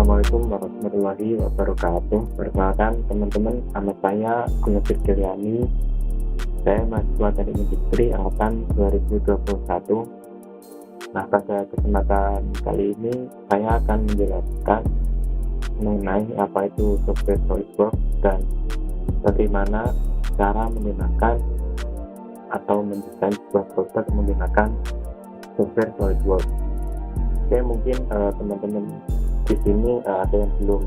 Assalamualaikum warahmatullahi wabarakatuh. Perkenalkan teman-teman, nama saya Guntur Giryani. Saya mahasiswa Teknik Industri angkatan 2021. Nah, pada kesempatan kali ini saya akan menjelaskan mengenai apa itu software SolidWorks dan bagaimana cara menggunakan atau mendesain sebuah produk menggunakan software SolidWorks. Oke, mungkin teman-teman di sini ada yang belum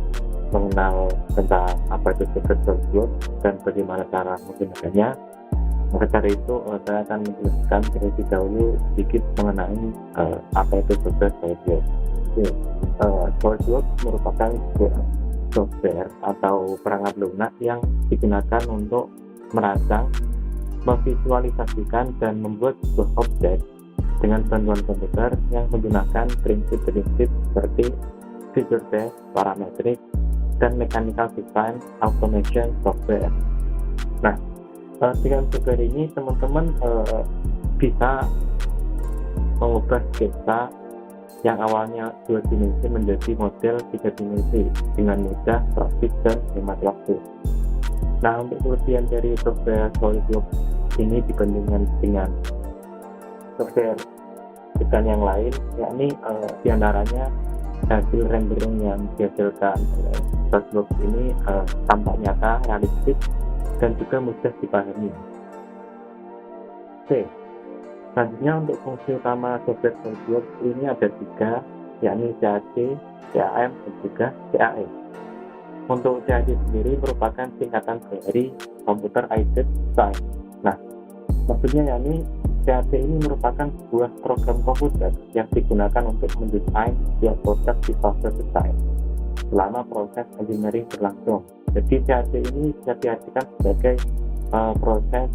mengenal tentang apa itu software SolidWorks dan bagaimana cara menggunakannya. Maka dari itu saya akan menjelaskan terlebih dahulu sedikit mengenai apa itu software SolidWorks. Oke, SolidWorks merupakan sebuah software atau perangkat lunak yang digunakan untuk merancang, memvisualisasikan dan membuat sebuah objek dengan bantuan komputer yang menggunakan prinsip-prinsip seperti feature based, parametric, dan mechanical design automation software. Nah, dengan software ini teman-teman bisa mengubah sketsa yang awalnya 2 dimensi menjadi model 3 dimensi dengan mudah, praktis, dan hemat waktu. Nah, untuk kelebihan dari software SolidWorks ini dibandingkan dengan software desain yang lain, yakni diantaranya hasil rendering yang dihasilkan oleh SolidWorks ini tampak nyata, realistis, dan juga mudah dipahami. Oke, selanjutnya untuk fungsi utama software SolidWorks ini ada 3, yakni CAD, CAM, dan juga CAE. Untuk CAD sendiri merupakan singkatan dari Computer Aided Design. Nah, maksudnya yakni CAD ini merupakan sebuah program komputer yang digunakan untuk mendesain sebuah produk di fase desain selama proses engineering berlangsung. Jadi CAD ini bisa diartikan sebagai proses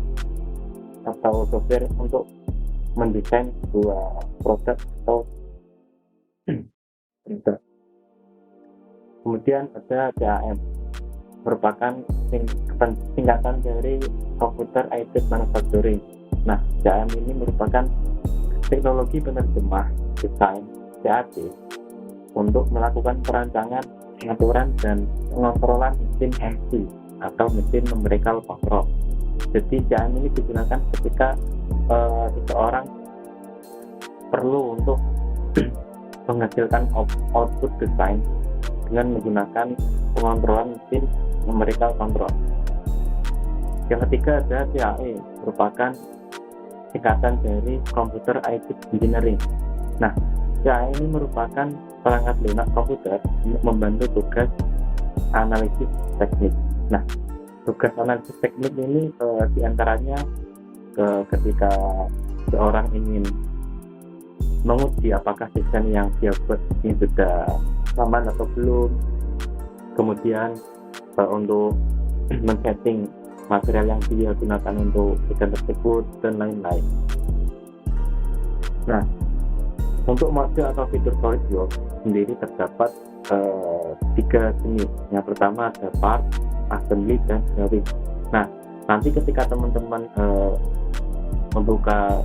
atau software untuk mendesain sebuah produk atau produk. Kemudian ada CAM, merupakan singkatan dari Computer Aided Manufacturing. Nah, CAM ini merupakan teknologi penerjemah desain CAD untuk melakukan perancangan, pengaturan, dan pengontrolan mesin MC atau mesin numerical control. Jadi CAM ini digunakan ketika seseorang perlu untuk menghasilkan output desain dengan menggunakan pengontrolan mesin numerical control. Yang ketiga ada CAE, merupakan singkatan dari Computer Aided Engineering. Nah, CAE ini merupakan perangkat lunak komputer untuk membantu tugas analisis teknik. Nah, tugas analisis teknik ini diantaranya ketika seorang ingin menguji apakah desain yang dia buat ini sudah aman atau belum, kemudian untuk men-setting material yang dia gunakan untuk desain tersebut, dan lain-lain. Nah, untuk model atau fitur SolidWorks sendiri terdapat 3 jenis. Yang pertama ada part, assembly, dan drawing. Nah, nanti ketika teman-teman membuka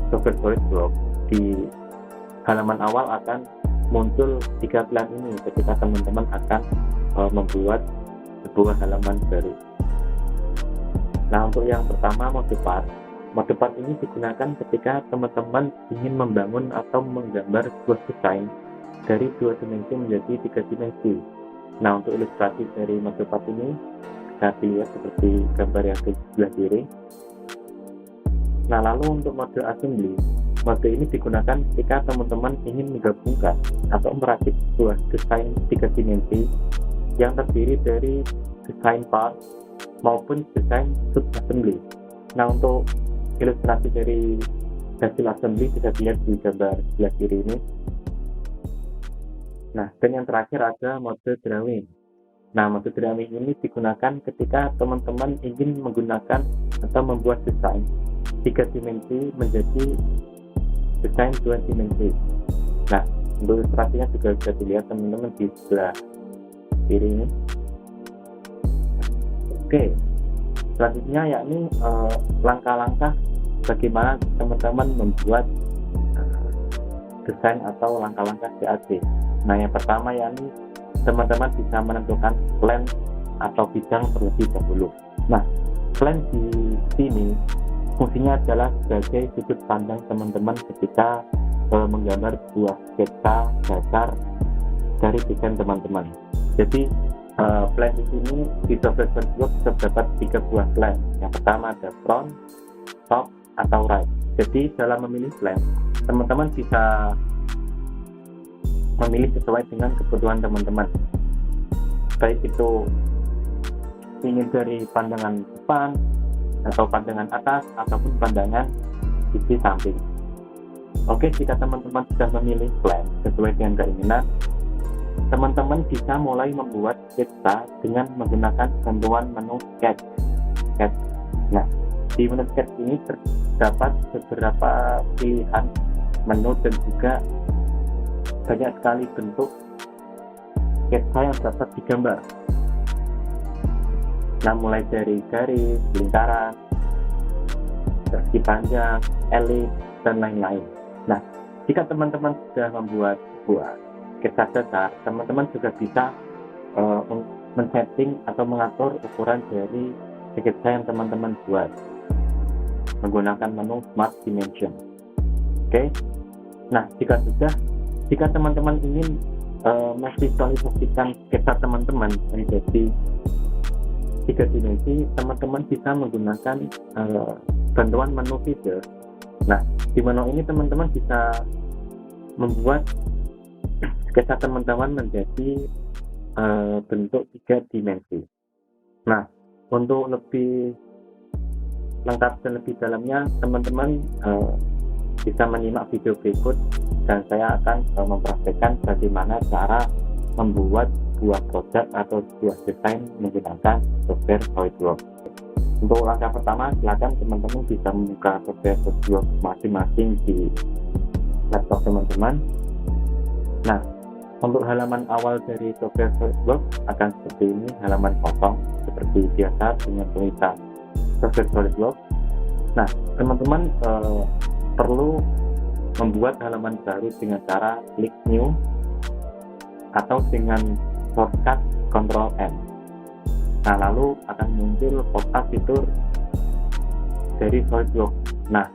software SolidWorks, di halaman awal akan muncul 3 pilihan ini ketika teman-teman akan membuat sebuah halaman baru. Nah, untuk yang pertama mode part. Mode part ini digunakan ketika teman-teman ingin membangun atau menggambar sebuah desain dari 2 dimensi menjadi 3 dimensi. Nah, untuk ilustrasi dari mode part ini bisa dilihat seperti gambar yang di sebelah kiri. Nah, lalu untuk mode assembly, mode ini digunakan ketika teman-teman ingin menggabungkan atau merakit sebuah desain 3 dimensi yang terdiri dari desain part maupun desain sub-assembly. Nah, untuk ilustrasi dari hasil assembly bisa dilihat di gambar sebelah kiri ini. Nah, dan yang terakhir ada mode drawing. Nah, mode drawing ini digunakan ketika teman-teman ingin menggunakan atau membuat desain 3 dimensi menjadi desain 2 dimensi. Nah, untuk ilustrasinya juga bisa dilihat teman-teman di sebelah kiri ini. Oke, selanjutnya yakni langkah-langkah bagaimana teman-teman membuat desain atau langkah-langkah CAD. Nah, yang pertama yakni teman-teman bisa menentukan plan atau bidang terlebih dahulu. Nah, plan di sini fungsinya adalah sebagai sudut pandang teman-teman ketika menggambar sebuah sketsa dasar dari desain teman-teman. Jadi plan di sini di software SolidWorks terdapat 3 buah plan. Yang pertama ada front, top, atau right. Jadi dalam memilih plan, teman-teman bisa memilih sesuai dengan kebutuhan teman-teman, baik itu ingin dari pandangan depan atau pandangan atas ataupun pandangan sisi samping. Oke, jika teman-teman sudah memilih plan sesuai dengan keinginan, teman-teman bisa mulai membuat sketsa dengan menggunakan bantuan menu sketch. Nah, di menu sketch ini terdapat beberapa pilihan menu dan juga banyak sekali bentuk sketsa yang dapat digambar. Nah, mulai dari garis, lingkaran, persegi panjang, elips, dan lain-lain. Nah, jika teman-teman sudah membuat sebuah sketsa dasar, teman-teman juga bisa men-setting atau mengatur ukuran dari sketsa yang teman-teman buat menggunakan menu Smart Dimension. Oke. Nah, jika teman-teman ingin memvisualisasikan sketsa teman-teman menjadi 3 dimensi, teman-teman bisa menggunakan bantuan menu feeder. Nah, di menu ini teman-teman bisa membuat sketsa teman-teman menjadi bentuk 3 dimensi. Nah, untuk lebih lengkap dan lebih dalamnya, teman-teman bisa menyimak video berikut dan saya akan mempraktekkan bagaimana cara membuat sebuah produk atau sebuah desain menggunakan software SolidWorks. Untuk langkah pertama, silakan teman-teman bisa membuka software SolidWorks masing-masing di laptop teman-teman. Nah, untuk halaman awal dari software SolidWorks akan seperti ini, halaman kosong seperti biasa dengan tulisan software SolidWorks. Nah, teman-teman perlu membuat halaman baru dengan cara klik new atau dengan shortcut Ctrl N. Nah, lalu akan muncul pop-up fitur dari SolidWorks. Nah,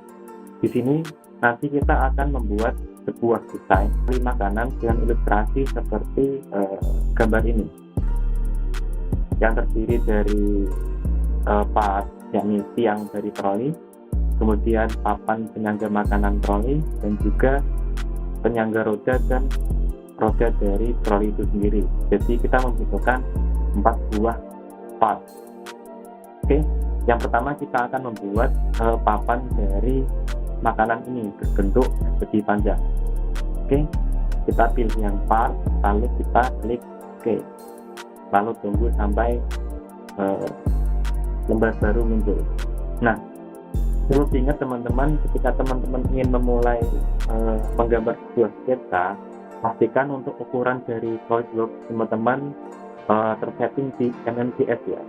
di sini nanti kita akan membuat sebuah desain makanan dengan ilustrasi seperti gambar ini, yang terdiri dari part, yakni tiang dari troli, kemudian papan penyangga makanan troli, dan juga penyangga roda dan roda dari troli itu sendiri. Jadi kita membutuhkan 4 buah part. Oke, yang pertama kita akan membuat papan dari makanan ini berbentuk persegi panjang. Oke, kita pilih yang part, lalu kita klik OK, lalu tunggu sampai lembar baru muncul. Nah, perlu diingat teman-teman, ketika teman-teman ingin memulai menggambar sebuah sketsa, pastikan untuk ukuran dari SolidWorks teman-teman tersetting di mmgs ya,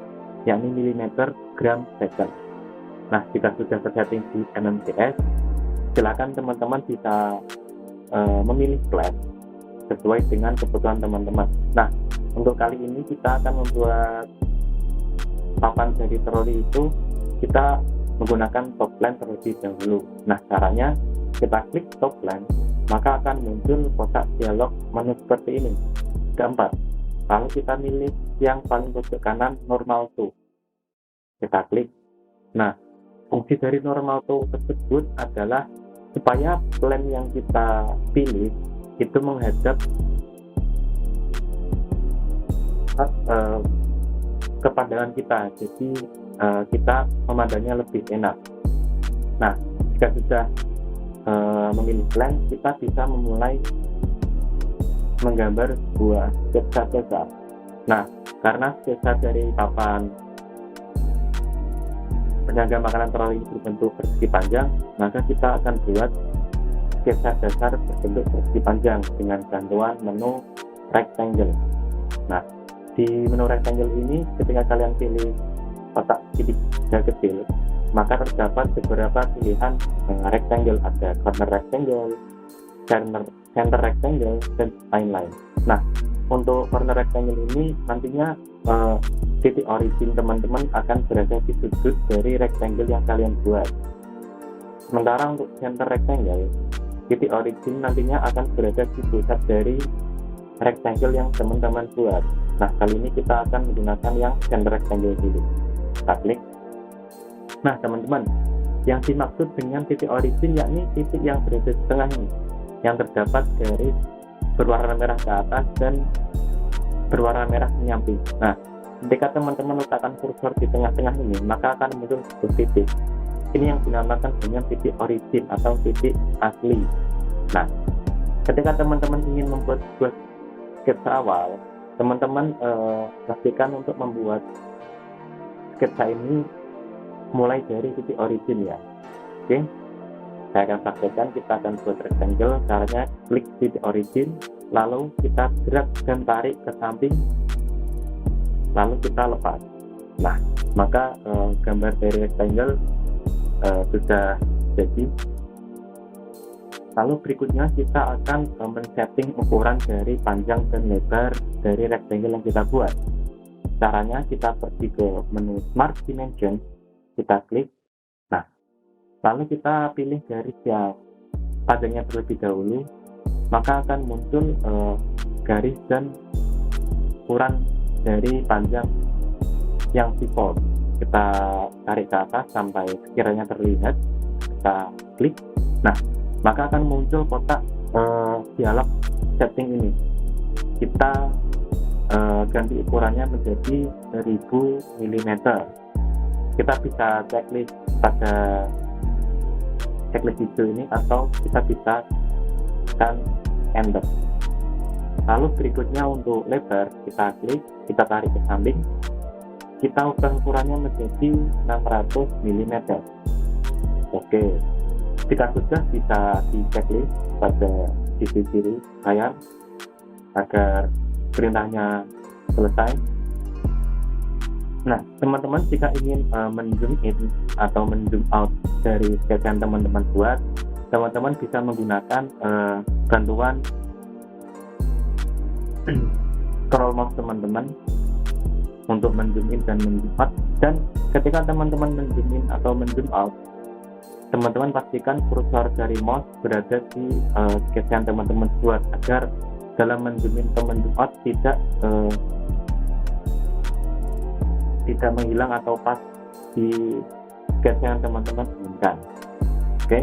yakni milimeter gram second. Nah, jika sudah tersetting di mmgs, silakan teman-teman bisa memilih plan sesuai dengan kebutuhan teman-teman. Nah, untuk kali ini kita akan membuat papan dari troli itu, kita menggunakan top plan terlebih dahulu. Nah, caranya kita klik top plan, maka akan muncul kotak dialog menu seperti ini. Keempat, lalu kita pilih yang paling pojok kanan normal to. Kita klik. Nah, fungsi dari normal to tersebut adalah supaya plan yang kita pilih itu menghadap ke pandangan kita, jadi kita memandangnya lebih enak. Nah, jika sudah memilih plan, kita bisa memulai menggambar sebuah sketsa dasar. Nah, karena sketsa dari papan penyangga makanan troli berbentuk persegi panjang, maka kita akan buat sketsa dasar berbentuk persegi panjang dengan bantuan menu rectangle. Nah, di menu rectangle ini ketika kalian pilih kotak segitiga kecil, maka terdapat beberapa pilihan rectangle, ada corner rectangle, center rectangle, dan lain-lain. Nah, untuk corner rectangle ini nantinya titik origin teman-teman akan berada di sudut dari rectangle yang kalian buat. Sementara untuk center rectangle, titik origin nantinya akan berada di pusat dari rectangle yang teman-teman buat. Nah, kali ini kita akan menggunakan yang center rectangle dulu. Kita klik. Nah, teman-teman, yang dimaksud dengan titik origin yakni titik yang berada di tengah ini, yang terdapat garis berwarna merah ke atas dan berwarna merah menyamping. Nah, ketika teman-teman letakkan kursor di tengah-tengah ini, maka akan muncul sebuah titik. Ini yang dinamakan dengan titik origin atau titik asli. Nah, ketika teman-teman ingin membuat sebuah sketsa awal, teman-teman pastikan untuk membuat sketsa ini mulai dari titik origin ya. Oke, saya akan praktekkan. Kita akan buat rectangle. Caranya klik titik origin, lalu kita drag dan tarik ke samping, lalu kita lepas. Nah, maka gambar dari rectangle sudah jadi. Lalu berikutnya kita akan men-setting ukuran dari panjang dan lebar dari rectangle yang kita buat. Caranya kita pergi ke menu Smart Dimension, kita klik. Nah, lalu kita pilih garis yang panjangnya terlebih dahulu, maka akan muncul garis dan ukuran dari panjang yang default. Kita tarik ke atas sampai sekiranya terlihat, kita klik. Nah, maka akan muncul kotak dialog setting ini. Kita ganti ukurannya menjadi 1000 mm. Kita bisa checklist pada checklist hijau ini, atau kita bisa tekan enter. Lalu berikutnya untuk lebar, kita klik, kita tarik ke samping, kita ubah ukurannya menjadi 600 mm. Oke, jika sudah bisa di checklist pada sisi kiri layar agar perintahnya selesai. Nah, teman-teman jika ingin men-zoom in atau men-zoom out dari sketsa yang teman-teman buat, teman-teman bisa menggunakan bantuan scroll mouse teman-teman untuk men-zoom in dan men-zoom out. Dan ketika teman-teman men-zoom in atau men-zoom out, teman-teman pastikan kursor dari mouse berada di sketsa yang teman-teman buat, agar dalam men-zoom in atau men-zoom out tidak menghilang atau pas di sketsa yang teman-teman inginkan. Oke,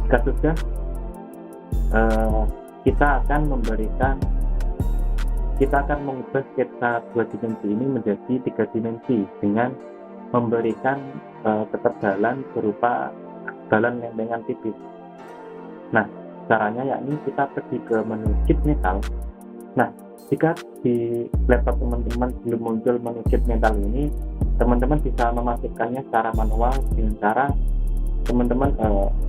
jika sudah, kita akan mengubah sketsa 2 dimensi ini menjadi 3 dimensi dengan memberikan ketebalan berupa ketebalan lempengan tipis. Nah, caranya yakni kita pergi ke menu sheet metal. Nah, jika di laptop teman-teman belum muncul menu sheet metal ini, teman-teman bisa memasukkannya secara manual dengan cara teman-teman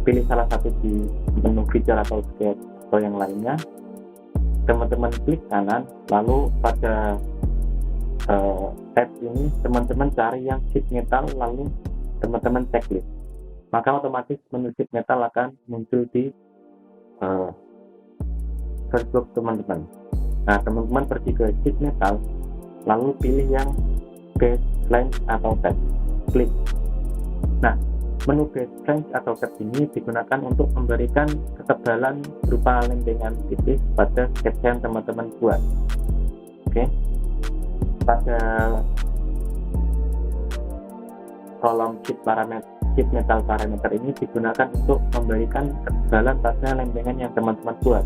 pilih salah satu di menu feature atau sketch atau yang lainnya. Teman-teman klik kanan, lalu pada tab ini teman-teman cari yang sheet metal, lalu teman-teman checklist, maka otomatis menu sheet metal akan muncul di search box teman-teman. Nah, teman-teman pergi ke sheet metal, lalu pilih yang baseline atau tab, klik. Nah, menu baseline atau tab ini digunakan untuk memberikan ketebalan berupa lempengan tipis pada sketsa yang teman-teman buat. Oke, pada kolom sheet metal parameter ini digunakan untuk memberikan ketebalan pada lempengan yang teman-teman buat.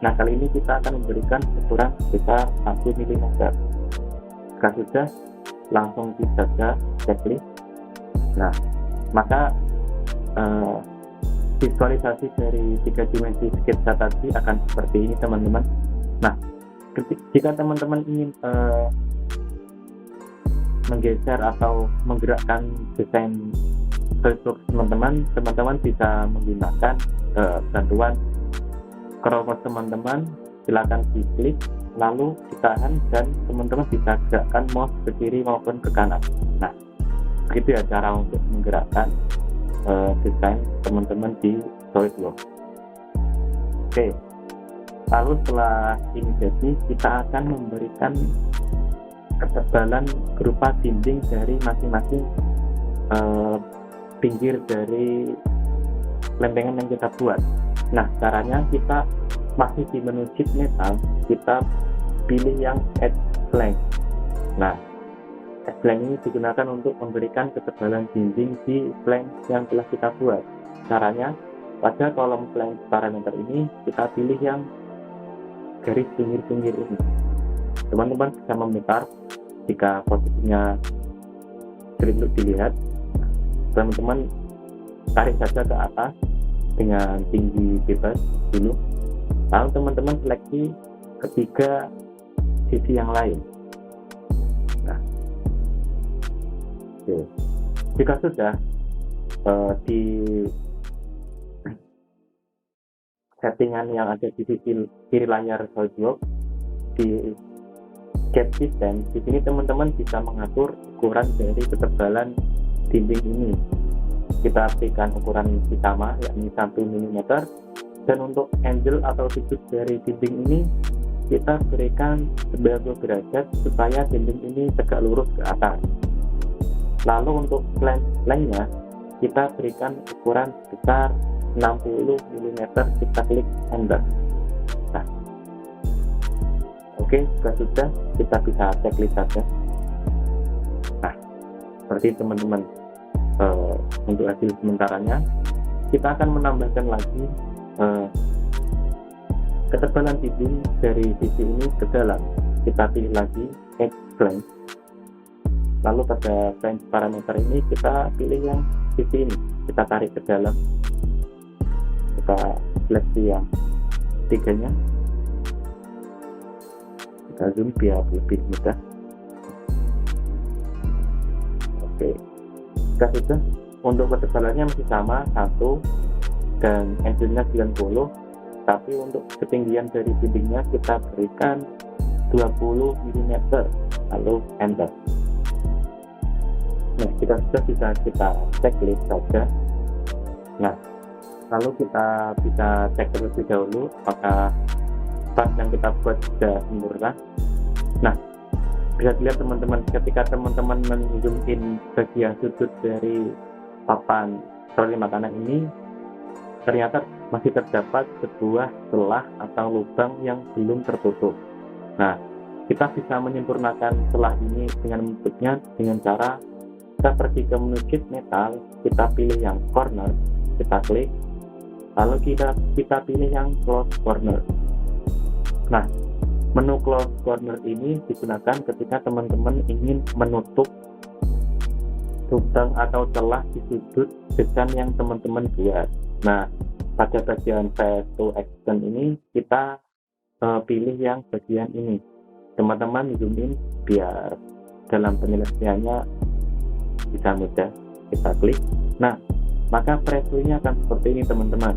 Nah, kali ini kita akan memberikan ukuran sebesar 1 mm. Jika sudah, langsung dijaga checklist. Nah, maka visualisasi dari 3 dimensi sketsa tadi akan seperti ini, teman-teman. Nah, jika teman-teman ingin menggeser atau menggerakkan desain Facebook teman-teman bisa menggunakan bantuan scroll mouse teman-teman. Silakan diklik, lalu ditahan, dan teman-teman bisa gerakkan mouse ke kiri maupun ke kanan. Nah, begitu ya cara untuk menggerakkan desain teman-teman di SolidWorks. Oke, Lalu setelah ini jadi, kita akan memberikan ketebalan berupa dinding dari masing-masing pinggir dari lempengan yang kita buat. Nah, caranya kita masih di menu sheet metal, kita pilih yang edge blank. Nah, edge blank ini digunakan untuk memberikan ketebalan dinding di blank yang telah kita buat. Caranya, pada kolom blank parameter ini kita pilih yang garis pinggir-pinggir ini. Teman-teman bisa memutar jika posisinya sulit untuk dilihat. Teman-teman tarik saja ke atas dengan tinggi bebas dulu, lalu teman-teman seleksi ketiga sisi yang lain. Nah, oke. Jika sudah di settingan yang ada di sisi kiri layar SolidWorks di gap system, di sini teman-teman bisa mengatur ukuran dari ketebalan dinding ini. Kita berikan ukuran sama, yakni 1 mm, dan untuk angle atau sudut dari dinding ini kita berikan 90 derajat supaya dinding ini tegak lurus ke atas. Lalu untuk lengthnya kita berikan ukuran sebesar 60 mm, kita klik enter. Nah, oke, jika sudah, kita bisa checklist saja. Nah, seperti teman-teman, untuk hasil sementaranya kita akan menambahkan lagi ketebalan dinding dari sisi ini ke dalam. Kita pilih lagi edge blank, lalu pada blank parameter ini kita pilih yang sisi ini, kita tarik ke dalam, kita seleksi yang tiganya, kita zoom biar lebih mudah. Oke, jika sudah, untuk ketebalannya masih sama 1 dan angle-nya 90, tapi untuk ketinggian dari dindingnya kita berikan 20 mm, lalu enter. Nah, kita sudah bisa checklist saja. Nah, lalu kita bisa cek terlebih dahulu apakah pas yang kita buat sudah sempurna. Nah, bisa dilihat teman-teman, ketika teman-teman men-zoom in bagian sudut dari papan troli makanan ini, ternyata masih terdapat sebuah celah atau lubang yang belum tertutup. Nah, kita bisa menyempurnakan celah ini dengan bentuknya dengan cara kita pergi ke menu sheet metal, kita pilih yang corner, kita klik, lalu kita pilih yang close corner. Nah, menu close corner ini digunakan ketika teman-teman ingin menutup lubang atau celah di sudut desain yang teman-teman buat. Nah, pada bagian face to extend ini kita pilih yang bagian ini. Teman-teman zoom in biar dalam penyelesaiannya bisa mudah, kita klik. Nah, maka previewnya akan seperti ini teman-teman.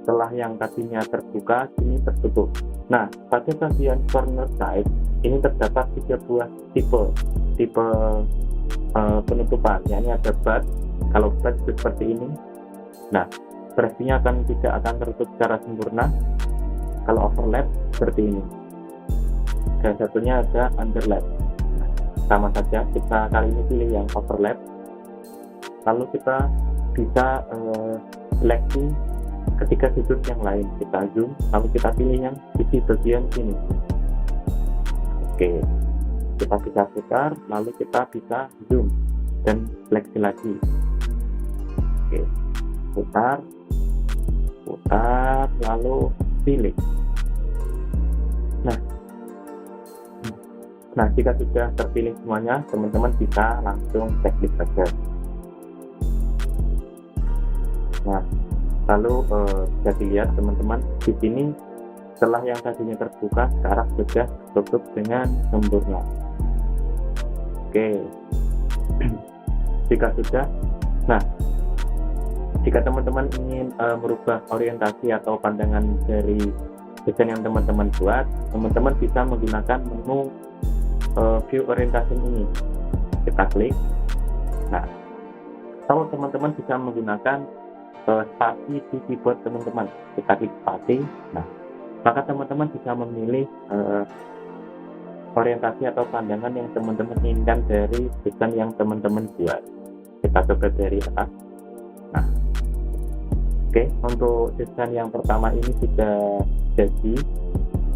Setelah yang tadinya terbuka, ini tertutup. Nah, pada bagian corner side ini terdapat 3 buah tipe penutupan, yakni ada butt. Kalau butt seperti ini, nah previewnya tidak akan tertutup secara sempurna. Kalau overlap seperti ini, dan satunya ada underlap. Sama saja, kita kali ini pilih yang overlap, lalu kita bisa seleksi ketiga sudut yang lain, kita zoom, lalu kita pilih yang sisi bagian sini. Oke, kita bisa putar, lalu kita bisa zoom dan seleksi lagi. Oke, putar, lalu pilih. Nah, jika sudah terpilih semuanya, teman-teman bisa langsung checklist saja. Nah, lalu bisa dilihat teman-teman di sini, setelah yang tadinya terbuka sekarang sudah tertutup dengan sempurna. Oke, jika sudah, nah jika teman-teman ingin merubah orientasi atau pandangan dari desain yang teman-teman buat, teman-teman bisa menggunakan menu view orientation ini. Kita klik. Nah, kalau teman-teman bisa menggunakan spasi di keyboard teman-teman. Kita klik spasi. Nah, maka teman-teman bisa memilih orientasi atau pandangan yang teman-teman inginkan dari desain yang teman-teman buat. Kita coba dari atas. Nah, oke, untuk desain yang pertama ini sudah jadi.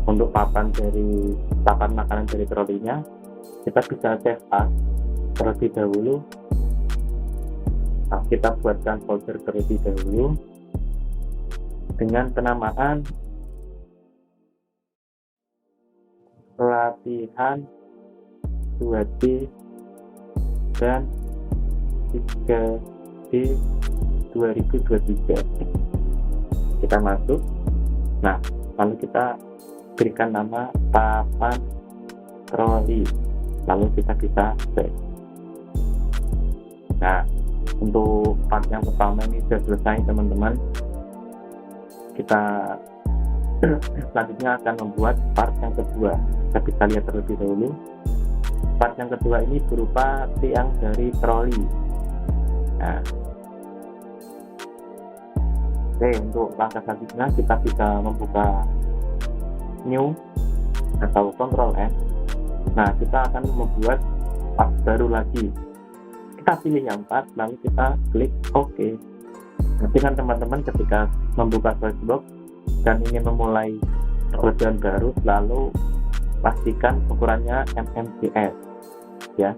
Untuk papan makanan dari trolinya, kita bisa save as terlebih dahulu. Nah, kita buatkan folder terlebih dahulu dengan penamaan latihan 2D dan 3D 2023. Kita masuk. Nah, lalu kita berikan nama papan troli, lalu kita bisa save. Nah, untuk part yang pertama ini sudah selesai teman-teman. Kita selanjutnya akan membuat part yang kedua. Kita bisa lihat terlebih dahulu. Part yang kedua ini berupa tiang dari troli. Nah, oke, untuk langkah selanjutnya kita bisa membuka new atau Ctrl N. Nah, kita akan membuat part baru lagi. Kita pilih yang part, lalu kita klik OK. Nanti kan teman-teman ketika membuka Flexbox dan ingin memulai pekerjaan baru, lalu pastikan ukurannya mmcs ya.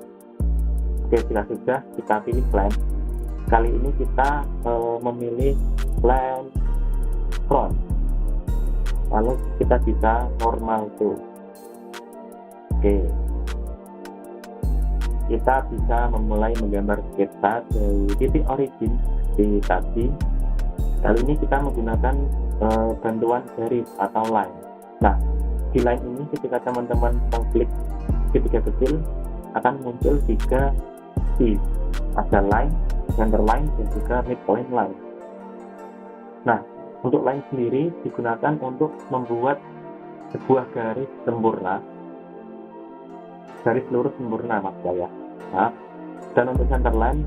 Oke, jika sudah, kita pilih plan. Kali ini kita memilih plan front, lalu kita bisa normal tuh. Oke, kita bisa memulai menggambar sketsa dari titik origin di tadi. Kali ini kita menggunakan bantuan garis atau line. Nah, di line ini ketika teman-teman mengklik segitiga kecil akan muncul 3 titik, ada line, center line, dan juga midpoint line. Nah, untuk line sendiri digunakan untuk membuat sebuah garis sempurna, garis lurus sempurna maksud saya. Nah, dan untuk center line,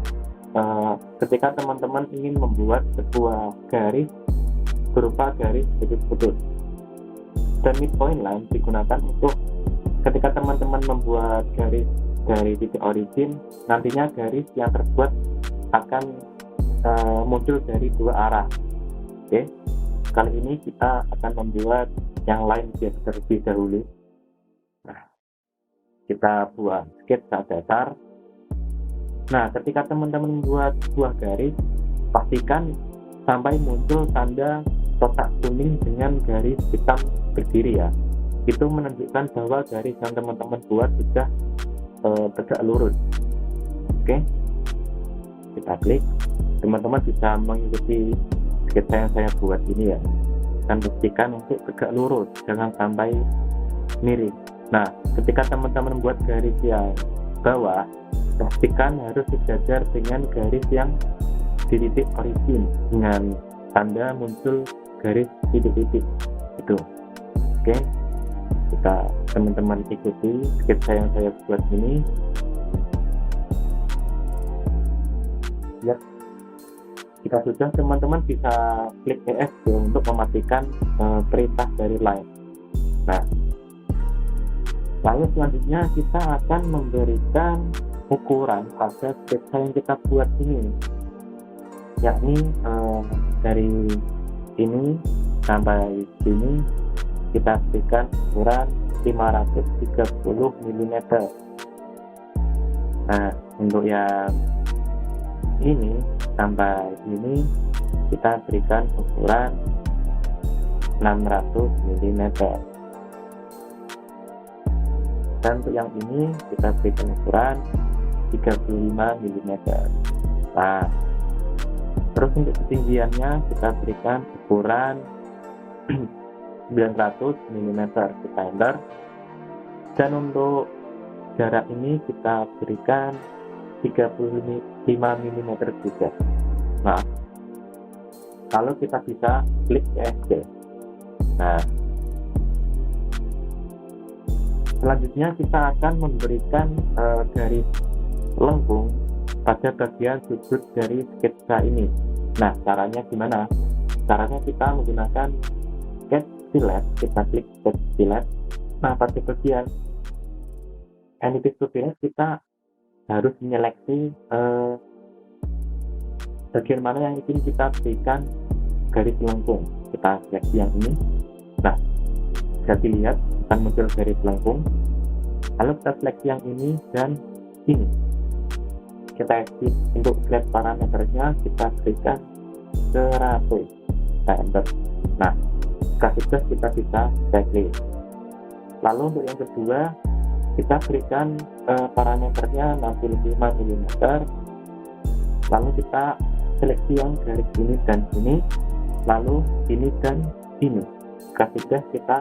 ketika teman-teman ingin membuat sebuah garis berupa garis putus-putus. Dan midpoint line digunakan untuk ketika teman-teman membuat garis dari titik origin, nantinya garis yang terbuat akan muncul dari dua arah. Oke, kali ini kita akan membuat yang lain terlebih dahulu. Nah, kita buat sketsa dasar. Nah, ketika teman-teman membuat sebuah garis, pastikan sampai muncul tanda kotak kuning dengan garis hitam berdiri ya. Itu menunjukkan bahwa garis yang teman-teman buat sudah tegak lurus. Oke, kita klik. Teman-teman bisa mengikuti sketsa yang saya buat ini ya, dan pastikan untuk tegak lurus, jangan sampai miring. Nah, ketika teman-teman membuat garis yang bawah, pastikan harus sejajar dengan garis yang di titik origin dengan tanda muncul garis titik-titik itu. Oke, kita teman-teman ikuti sketsa yang saya buat ini ya. Jika sudah, teman-teman bisa klik ESC untuk memastikan perintah dari line. Nah, lalu selanjutnya kita akan memberikan ukuran pada sketsa yang kita buat ini, yakni dari ini sampai sini kita berikan ukuran 530 mm. Nah, untuk yang ini sampai ini kita berikan ukuran 600 mm. Dan untuk yang ini kita berikan ukuran 35 mm. Nah, terus untuk ketinggiannya kita berikan ukuran 900 mm. Kita enter. Dan untuk jarak ini kita berikan 35 mm juga. Nah, lalu kita bisa klik ESC. Nah, selanjutnya kita akan memberikan garis lengkung pada bagian sudut dari sketsa ini. Nah, caranya gimana? Caranya kita menggunakan Get Select, kita klik Get Select. Nah, pada bagian Entity to Select kita harus menyeleksi bagian mana yang ingin kita berikan garis lengkung. Kita seleksi yang ini. Nah, bisa dilihat akan muncul garis lengkung. Lalu kita seleksi yang ini dan ini. Kita edit untuk select parameternya, kita berikan 100. Kita enter. Nah, sudah kita bisa checklist. Lalu untuk yang kedua, kita berikan parameternya 65 mm. Lalu kita seleksi yang garis ini dan ini, lalu ini dan ini. Sudah kita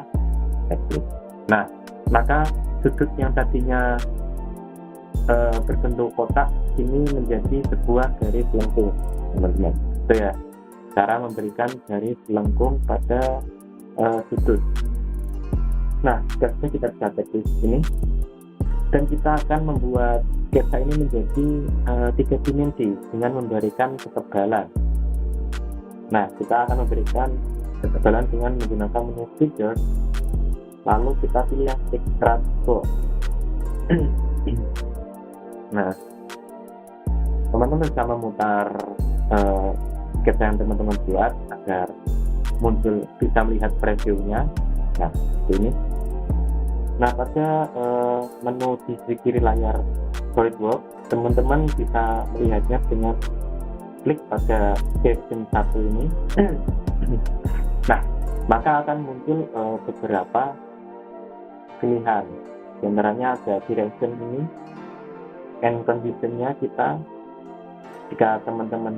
checklist. Nah, maka sudut yang tadinya berbentuk kotak ini menjadi sebuah garis lengkung, teman-teman. Itu ya, cara memberikan garis lengkung pada sudut. Nah, sekarang kita bisa checklist ini, dan kita akan membuat sketsa ini menjadi 3 dimensi dengan memberikan ketebalan. Nah, kita akan memberikan ketebalan dengan menggunakan menu feature, lalu kita pilih yang extract box. Nah, teman-teman bisa memutar sketsa yang teman-teman buat agar muncul, bisa melihat previewnya. Nah, ini. Nah, pada menu di kiri layar SolidWorks, teman-teman bisa melihatnya dengan klik pada section 1 ini. Nah, maka akan muncul beberapa pilihan. Di antaranya ada direction ini, and conditionnya kita, jika teman-teman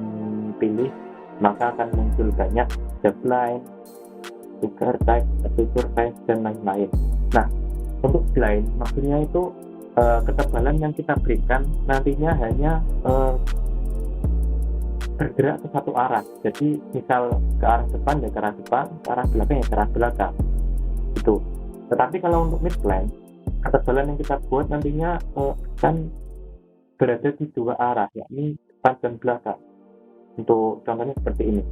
pilih, maka akan muncul banyak line, figure type, feature size, dan lain-lain. Nah, untuk line maksudnya itu ketebalan yang kita berikan nantinya hanya bergerak ke satu arah. Jadi misal ke arah depan ya ke arah depan, ke arah belakang ya ke arah belakang. Itu. Tetapi kalau untuk midline, ketebalan yang kita buat nantinya akan berada di dua arah, yakni depan dan belakang. Untuk contohnya seperti ini.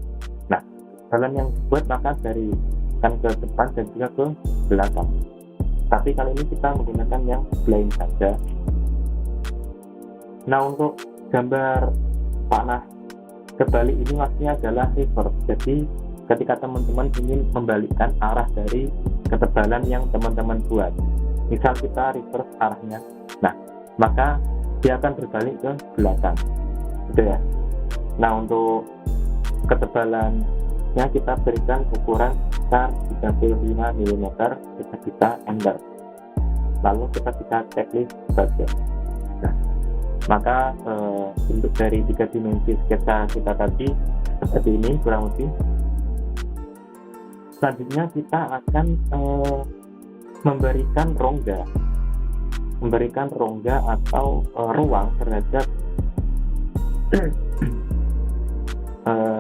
Nah, ketebalan yang dibuat maka dari kan ke depan dan juga ke belakang. Tapi kali ini kita menggunakan yang blind saja. Nah, untuk gambar panah kebalik ini maksudnya adalah reverse. Jadi ketika teman-teman ingin membalikkan arah dari ketebalan yang teman-teman buat, misal kita reverse arahnya, nah maka dia akan berbalik ke belakang, gitu ya. Nah, untuk ketebalannya kita berikan ukuran besar 35 mm, kita bisa enter, lalu kita bisa checklist saja. Nah, maka bentuk dari 3 dimensi sketsa kita tadi seperti ini kurang lebih. Selanjutnya kita akan memberikan rongga atau ruang terhadap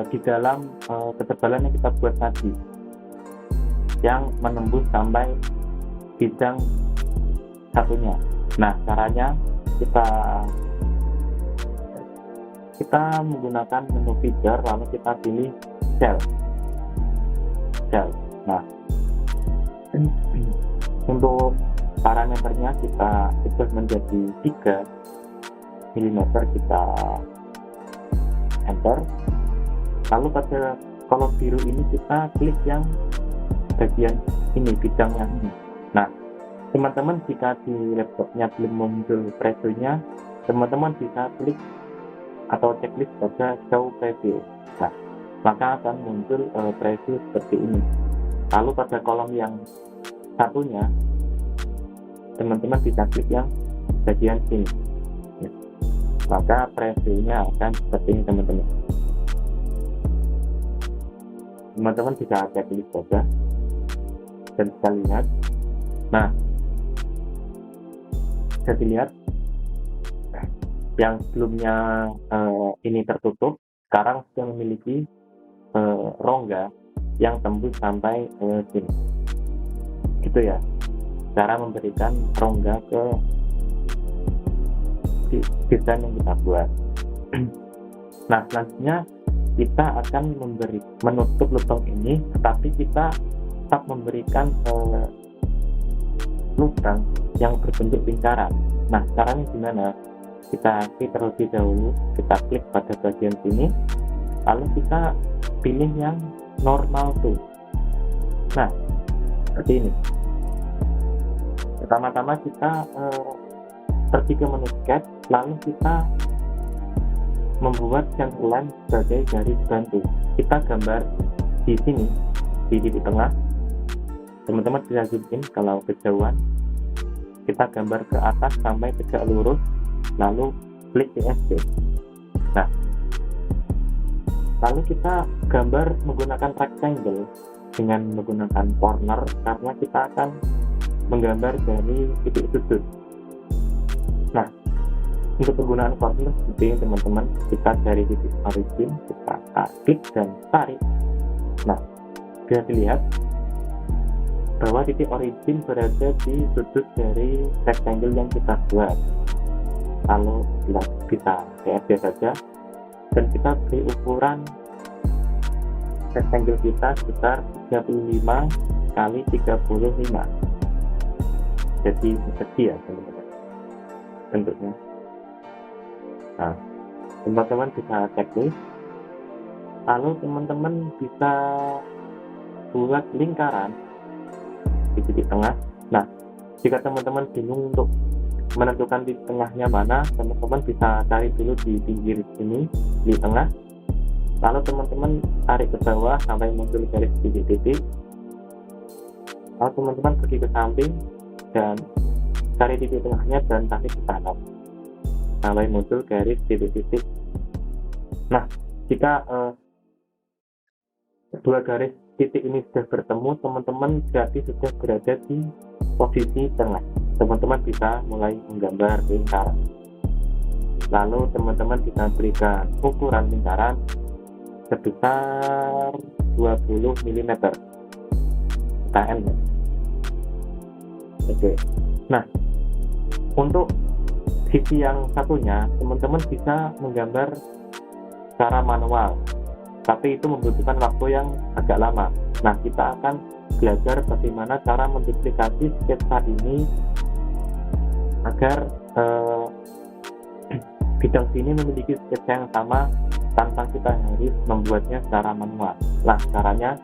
di dalam ketebalan yang kita buat tadi, yang menembus sampai bidang satunya. Nah, caranya kita menggunakan menu feature, lalu kita pilih cell. Nah, untuk parameternya kita itu menjadi 3 mm, kita enter. Lalu pada kolom biru ini kita klik yang bagian ini, bidang yang ini. Nah, teman-teman jika di laptopnya belum muncul previewnya, teman-teman bisa klik atau checklist pada show preview. Nah, maka akan muncul preview seperti ini. Lalu pada kolom yang satunya, teman-teman bisa klik yang bagian sini, maka previewnya akan seperti ini, teman-teman. Teman-teman bisa checklist saja dan bisa lihat. Nah, bisa dilihat yang sebelumnya ini tertutup, sekarang sudah memiliki rongga yang tembus sampai sini, gitu ya, cara memberikan rongga ke desain yang kita buat. Nah, selanjutnya kita akan menutup lubang ini, tetapi kita tetap memberikan lubang yang berbentuk lingkaran. Nah, caranya gimana? Kita klik terlebih dahulu, kita klik pada bagian sini, lalu kita pilih yang normal tuh. Nah, seperti ini. Pertama-tama kita pergi ke menu sketch, lalu kita membuat centerline sebagai garis bantu. Kita gambar di sini, di titik tengah. Teman-teman bisa zoom in kalau kejauhan. Kita gambar ke atas sampai tegak lurus, lalu klik ESC. Nah, lalu kita gambar menggunakan rectangle dengan menggunakan corner, karena kita akan menggambar dari titik sudut. Nah, untuk penggunaan corner seperti ini teman-teman, kita dari titik origin, kita klik dan tarik. Nah, bisa dilihat bahwa titik origin berada di sudut dari rectangle yang kita buat. Lalu kita CSV saja, dan kita beri ukuran rectangle kita sebesar 35 kali 35. Jadi persegi ya teman-teman bentuknya. Nah, teman-teman bisa checklist, lalu teman-teman bisa buat lingkaran di titik tengah. Nah, jika teman-teman bingung untuk menentukan di tengahnya mana, teman-teman bisa cari dulu di pinggir sini, di tengah, lalu teman-teman tarik ke bawah sampai muncul garis titik-titik, lalu teman-teman pergi ke samping dan cari titik tengahnya dan tarik ke kanan sampai muncul garis titik-titik. Nah, jika dua garis titik ini sudah bertemu, teman-teman berarti sudah berada di posisi tengah. Teman-teman bisa mulai menggambar lingkaran. Lalu teman-teman bisa berikan ukuran lingkaran sebesar 20 mm KM. Oke. Nah, untuk sisi yang satunya teman-teman bisa menggambar secara manual, tapi itu membutuhkan waktu yang agak lama. Nah, kita akan belajar bagaimana cara menduplikasi sketsa ini agar bidang sini memiliki sketsa yang sama tanpa kita harus membuatnya secara manual. Nah, caranya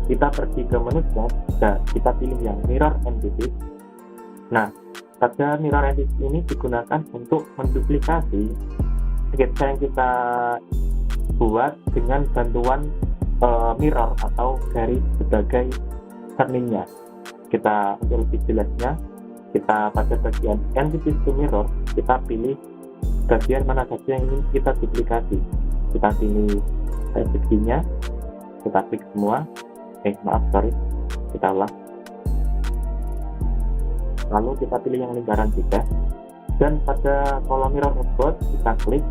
kita pergi ke menu sketch dan kita pilih yang mirror entity. Nah, pada mirror entity ini digunakan untuk menduplikasi sketsa yang kita buat dengan bantuan mirror atau garis sebagai cerningnya. Kita untuk lebih jelasnya, kita pada bagian entity to mirror, kita pilih bagian mana saja yang ingin kita duplikasi. Kita pilih seginya, kita klik semua. Kita ulang. Lalu kita pilih yang lingkaran juga, dan pada kolom mirror robot kita klik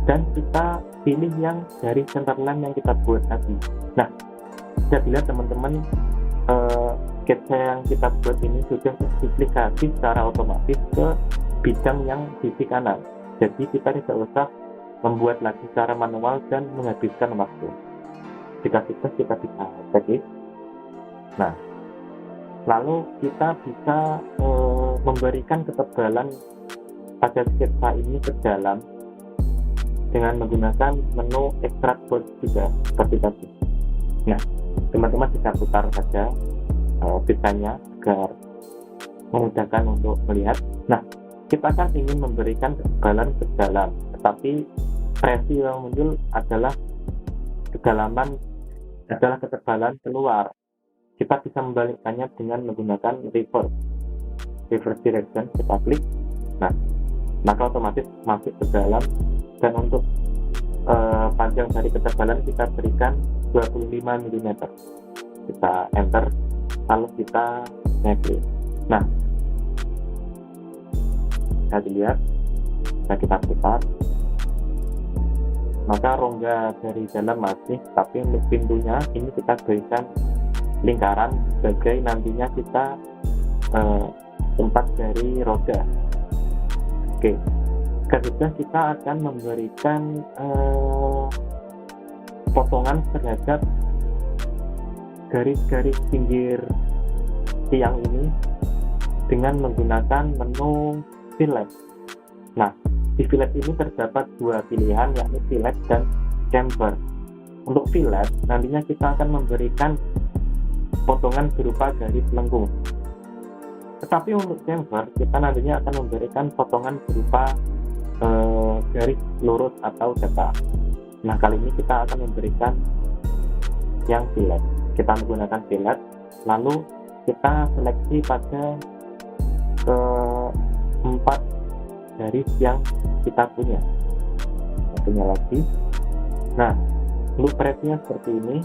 dan kita pilih yang dari centerline yang kita buat tadi. Nah, bisa dilihat teman-teman, sketsa yang kita buat ini sudah terduplikasi secara otomatis ke bidang yang sisi kanan. Jadi kita tidak usah membuat lagi secara manual dan menghabiskan waktu. Jika sukses, kita bisa cek. Nah, lalu kita bisa memberikan ketebalan pada sketsa ini ke dalam dengan menggunakan menu extract board juga seperti tadi. Nah, teman-teman bisa putar saja bisanya agar memudahkan untuk melihat. Nah, kita kan ingin memberikan ketebalan ke dalam, tetapi presi yang muncul adalah kedalaman adalah ketebalan keluar. Kita bisa membalikkannya dengan menggunakan reverse direction. Kita klik, nah maka otomatis masuk ke dalam. Dan untuk panjang dari ketebalan kita berikan 25 mm. Kita enter, lalu kita next. Nah, bisa dilihat, kita putar, maka rongga dari dalam masih, tapi untuk pintunya ini kita berikan lingkaran sebagai nantinya kita tempat dari roda. Oke, kedua kita akan memberikan potongan terhadap garis-garis pinggir tiang ini dengan menggunakan menu fillet. Nah, di fillet ini terdapat dua pilihan, yakni fillet dan chamfer. Untuk fillet, nantinya kita akan memberikan potongan berupa garis lengkung. Tetapi untuk chamfer, kita nantinya akan memberikan potongan berupa garis lurus atau datar. Nah, kali ini kita akan memberikan yang fillet. Kita menggunakan fillet, lalu kita seleksi pada keempat garis yang kita punya. Satunya lagi. Nah, untuk beratnya seperti ini.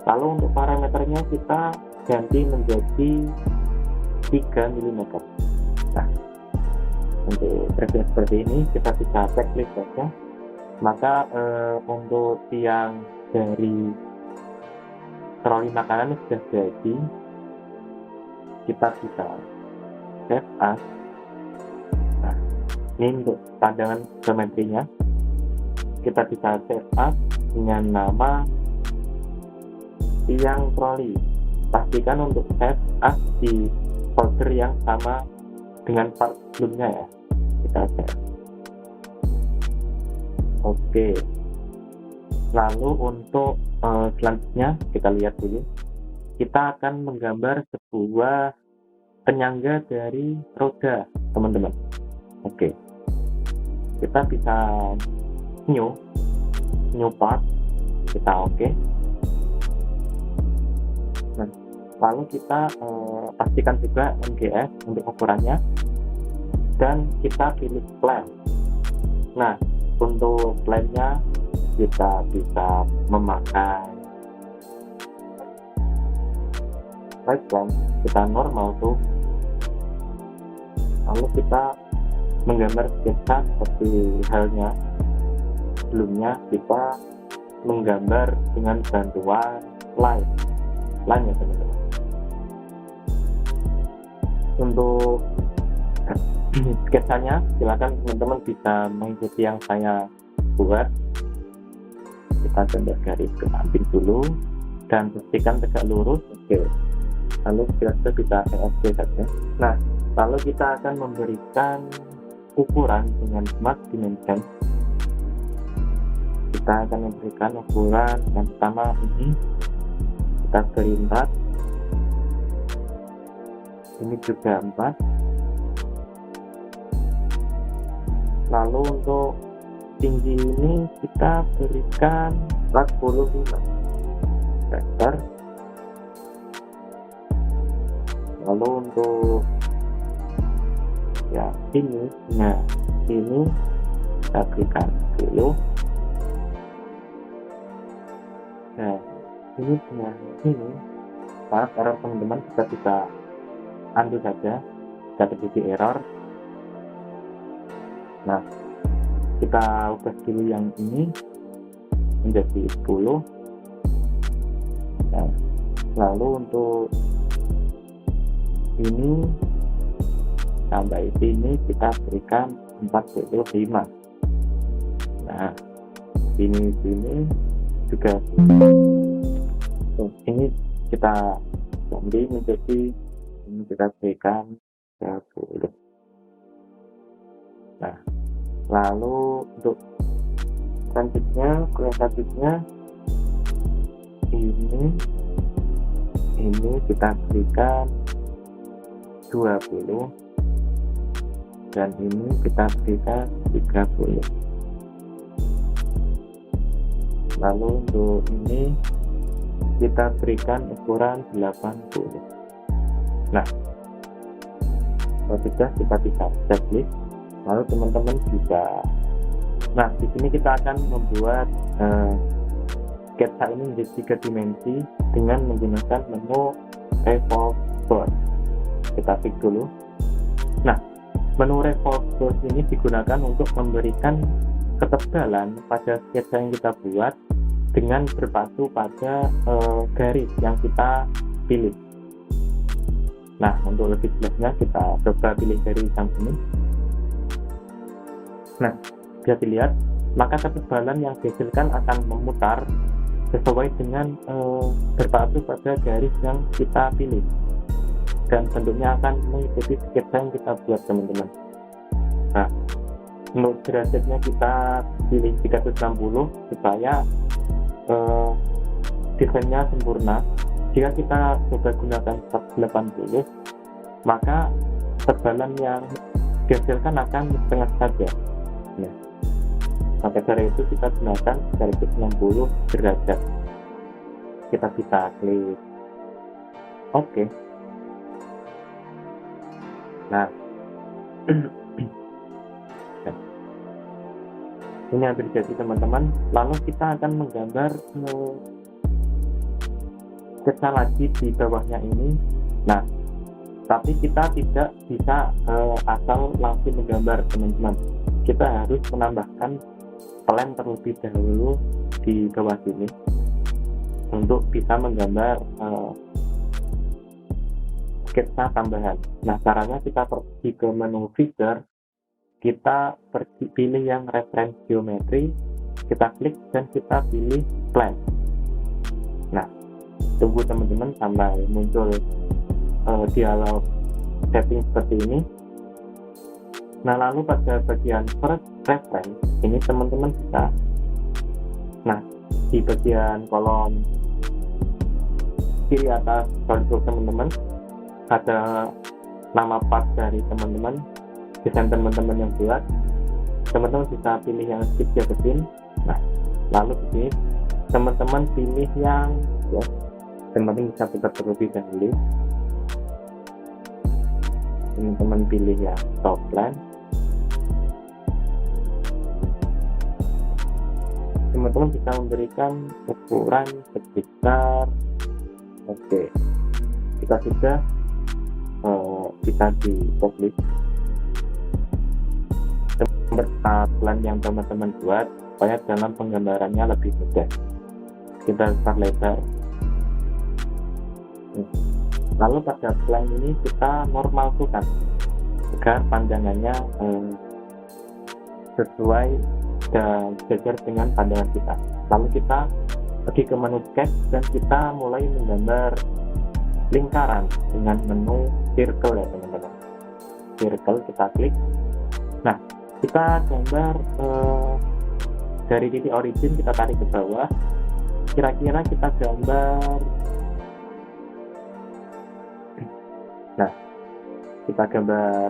Lalu untuk parameternya kita ganti menjadi 3 mm. Nah, untuk beratnya seperti ini kita bisa checklist saja. Maka untuk tiang dari troli makanan sudah jadi, kita bisa save as. Nah, ini untuk pandangan geometrinya, kita bisa save as dengan nama tiang troli. Pastikan untuk save as di folder yang sama dengan part sebelumnya ya. Kita save. Oke. Lalu untuk selanjutnya kita lihat dulu. Kita akan menggambar sebuah penyangga dari roda, teman-teman. Oke. Kita bisa new part. Kita oke. Nah, lalu kita pastikan juga MGS untuk ukurannya dan kita pilih plan. Nah, untuk plannya kita bisa memakai right plan, kita normal tuh. Lalu kita menggambar sketsa seperti halnya sebelumnya, kita menggambar dengan bantuan line ya teman-teman. Untuk sketsanya silakan teman-teman bisa mengikuti yang saya buat. Kita gambar garis ke samping dulu dan pastikan tegak lurus. Oke. Lalu kita bisa ESC saja. Nah, lalu kita akan memberikan ukuran dengan smart dimension. Kita akan memberikan ukuran yang pertama ini, kita beri 4, ini juga 4. Lalu untuk tinggi ini kita berikan 45 meter. Lalu untuk ya ini, nah ini kita berikan 10. Nah, ini dengan ini, maaf error teman-teman, kita bisa undo saja, kita terjadi error. Nah, kita ubah dulu yang ini menjadi 10. Nah, lalu untuk ini sampai sini kita berikan 45. Nah, sini juga ini kita ganti menjadi, ini kita berikan 30. Nah, lalu untuk selanjutnya ini kita berikan 20 dan ini kita berikan 30. Lalu untuk ini kita berikan ukuran 80. Nah, kalau sudah kita bisa checklist. Lalu teman-teman bisa, nah di sini kita akan membuat sketsa ini menjadi 3 dimensi dengan menggunakan menu revolve board. Kita klik dulu. Nah, menu revolve board ini digunakan untuk memberikan ketebalan pada sketsa yang kita buat dengan berpacu pada garis yang kita pilih. Nah, untuk lebih jelasnya kita coba pilih garis yang ini. Nah, bisa dilihat, maka ketebalan yang dihasilkan akan memutar sesuai dengan berpacu pada garis yang kita pilih, dan bentuknya akan mengikuti sketsa yang kita buat teman-teman. Nah, untuk derajatnya kita pilih 360 supaya desainnya sempurna. Jika kita coba gunakan 180, maka tebalan yang dihasilkan akan setengah saja. Nah, maka dari itu kita gunakan 160 derajat. Kita bisa klik OK. Nah, ini yang terjadi teman-teman. Lalu kita akan menggambar sketsa lagi di bawahnya ini. Nah, tapi kita tidak bisa asal langsung menggambar teman-teman. Kita harus menambahkan plan terlebih dahulu di bawah sini untuk bisa menggambar sketsa tambahan. Nah, caranya kita pergi ke menu feature, kita pilih yang reference geometry, kita klik dan kita pilih plan. Nah, tunggu teman-teman sampai muncul dialog setting seperti ini. Nah, lalu pada bagian first reference ini teman-teman bisa, nah di bagian kolom kiri atas konsol teman-teman ada nama part dari teman-teman, desain teman-teman yang buat. Teman-teman bisa pilih yang skip jabetin. Nah, lalu di sini teman-teman pilih yang teman-teman bisa putar terlebih dahulu. Teman-teman pilih yang top plan. Teman-teman bisa memberikan ukuran sekitar jika sudah bisa di publish plan yang teman-teman buat supaya dalam penggambarannya lebih mudah. Kita start lebar. Lalu pada plan ini kita normalkan agar pandangannya sesuai dan sejajar dengan pandangan kita. Lalu kita pergi ke menu sketch dan kita mulai menggambar lingkaran dengan menu circle ya teman-teman. Circle kita klik. Nah, kita gambar dari titik origin kita tarik ke bawah. Kira-kira kita gambar, nah kita gambar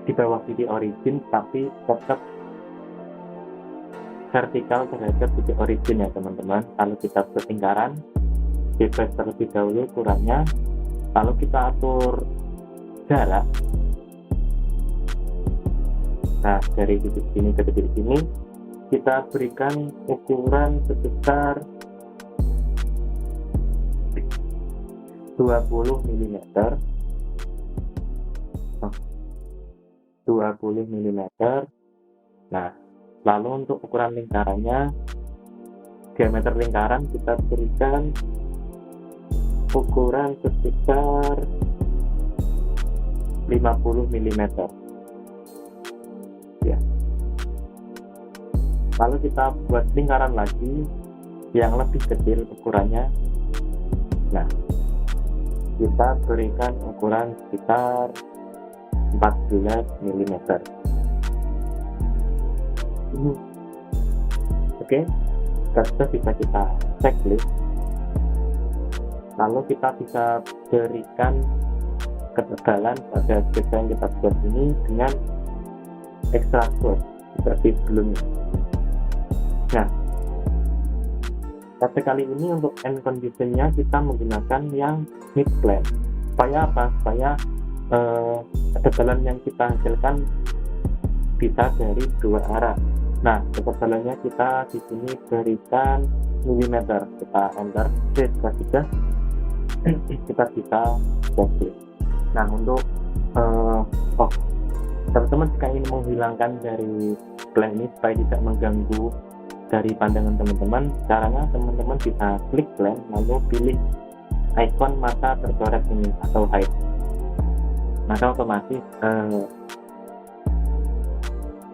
di bawah titik origin tapi tetap vertikal terhadap titik origin ya teman-teman. Lalu kita buat lingkaran, bebas terlebih dahulu ukurannya, lalu kita atur jarak. Nah, dari titik sini ke titik sini kita berikan ukuran sebesar 20 mm. 20 mm. Nah, lalu untuk ukuran lingkarannya, diameter lingkaran kita berikan ukuran sebesar 50 mm. Ya. Lalu kita buat lingkaran lagi yang lebih kecil ukurannya. Nah, kita berikan ukuran sekitar 14 mm. Oke, sudah bisa kita checklist. Lalu kita bisa berikan ketebalan pada sketsa yang kita buat ini dengan extrude seperti sebelumnya. Nah, pada kali ini untuk end conditionnya kita menggunakan yang mid plane. Supaya apa? Supaya ketebalan yang kita hasilkan bisa dari dua arah. Nah, ketebalannya kita di sini berikan milimeter. Kita enter, sudah kita bisa copy. Nah, untuk teman-teman jika ingin menghilangkan dari plan ini supaya tidak mengganggu dari pandangan teman-teman, caranya teman-teman bisa klik plan lalu pilih ikon mata tercoret ini atau hide, maka otomatis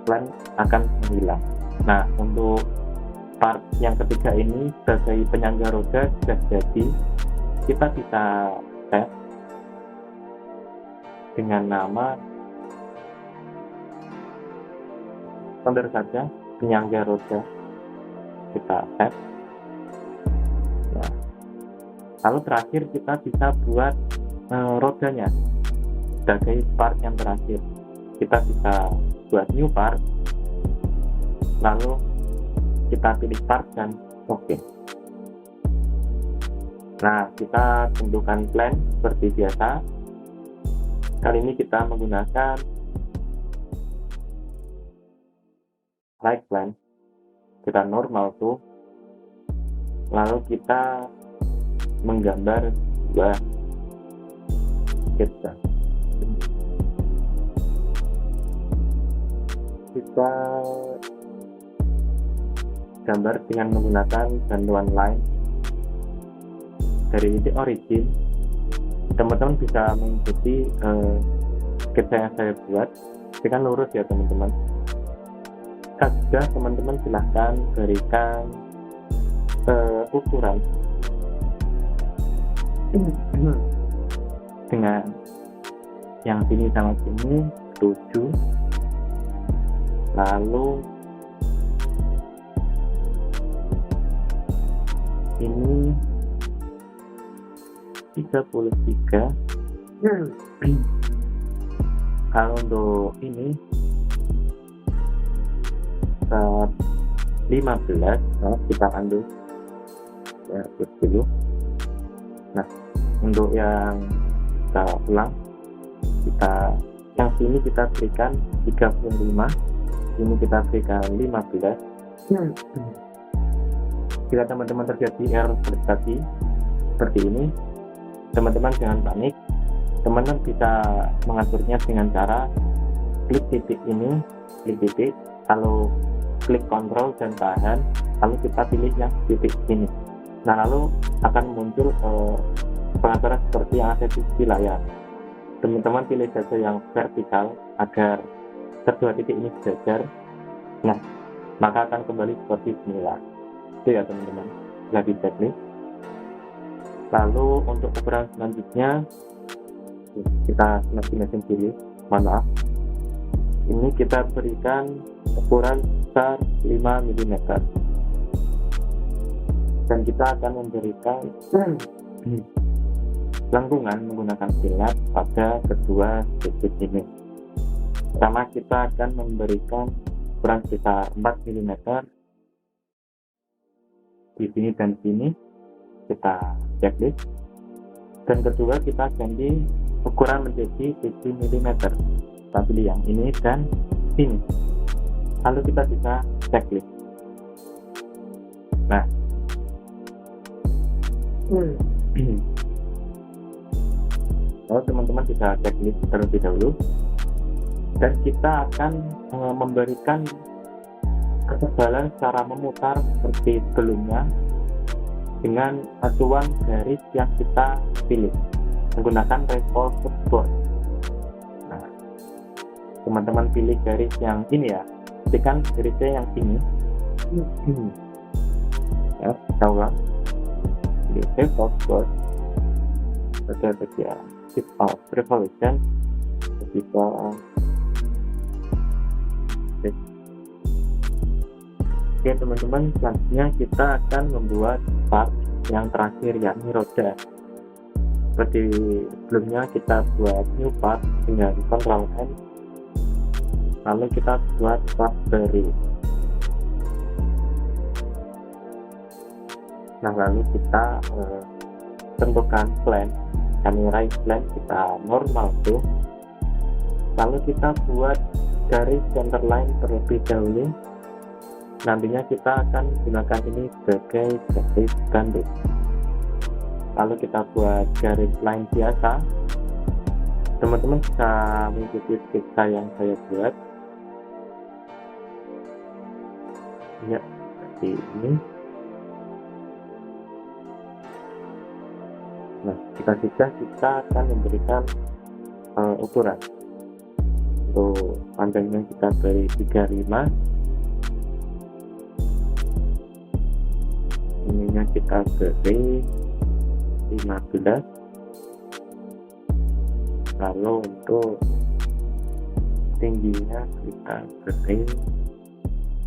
plan akan menghilang. Nah, untuk part yang ketiga ini sebagai penyangga roda sudah jadi, kita bisa set dengan nama standar saja, penyangga roda. Kita set. Nah, lalu terakhir kita bisa buat rodanya sebagai part yang terakhir. Kita bisa buat new part, lalu kita pilih part dan oke. Nah, kita tentukan plan seperti biasa. Kali ini kita menggunakan right plan. Kita normal tuh, lalu kita menggambar dua sketsa. Kita gambar dengan menggunakan bantuan line dari titik origin. Teman-teman bisa mengikuti sketsa yang saya buat dengan lurus ya teman-teman. Sudah teman-teman silahkan berikan ukuran dengan yang sini sama sini 7, lalu ini 33. Kalau untuk ini 15. Nah, kita undo ya dulu. Nah, untuk yang kita ulang, yang sini kita berikan 35, ini kita berikan 15. Jika teman-teman terjadi error seperti ini, teman-teman jangan panik. Teman-teman bisa mengaturnya dengan cara klik titik ini, lalu klik kontrol dan tahan, lalu kita pilih yang titik ini. Nah, lalu akan muncul pengaturan seperti yang ada di layar. Teman-teman pilih saja yang vertikal agar kedua titik ini sejajar. Nah, maka akan kembali seperti semula. Itu ya teman-teman, lagi checklist. Lalu untuk ukuran selanjutnya kita mesin pilih, maaf, ini kita berikan ukuran besar 5 mm dan kita akan memberikan lengkungan menggunakan silat pada kedua titik ini. Pertama kita akan memberikan ukuran sekitar 4 mm di sini dan sini, kita checklist. Dan kedua kita ganti ukuran menjadi 7 mm. Kita pilih yang ini dan ini, lalu kita bisa checklist. Nah, lalu teman-teman bisa checklist terlebih dahulu, dan kita akan memberikan ketebalan secara memutar seperti sebelumnya dengan acuan garis yang kita pilih menggunakan revolve board. Nah, teman-teman pilih garis yang ini ya, kan garisnya yang ini. Ya, kita ulang. Pilih revolve board. Ada bagian shift of revolution. Kita Oke teman-teman, selanjutnya kita akan membuat part yang terakhir yakni roda. Seperti sebelumnya kita buat new part dengan Ctrl N, lalu kita buat part baru. Nah, lalu kita tentukan plan, kami right plan kita normal tuh, lalu kita buat garis center line terlebih dahulu. Nantinya kita akan gunakan ini sebagai garis gandum. Lalu kita buat garis line biasa. Teman-teman bisa mengikuti sketsa yang saya buat ya, seperti ini. Nah, jika sudah, kita akan memberikan ukuran. Untuk panjangnya kita beri 35, ininya kita beri 15, lalu untuk tingginya kita beri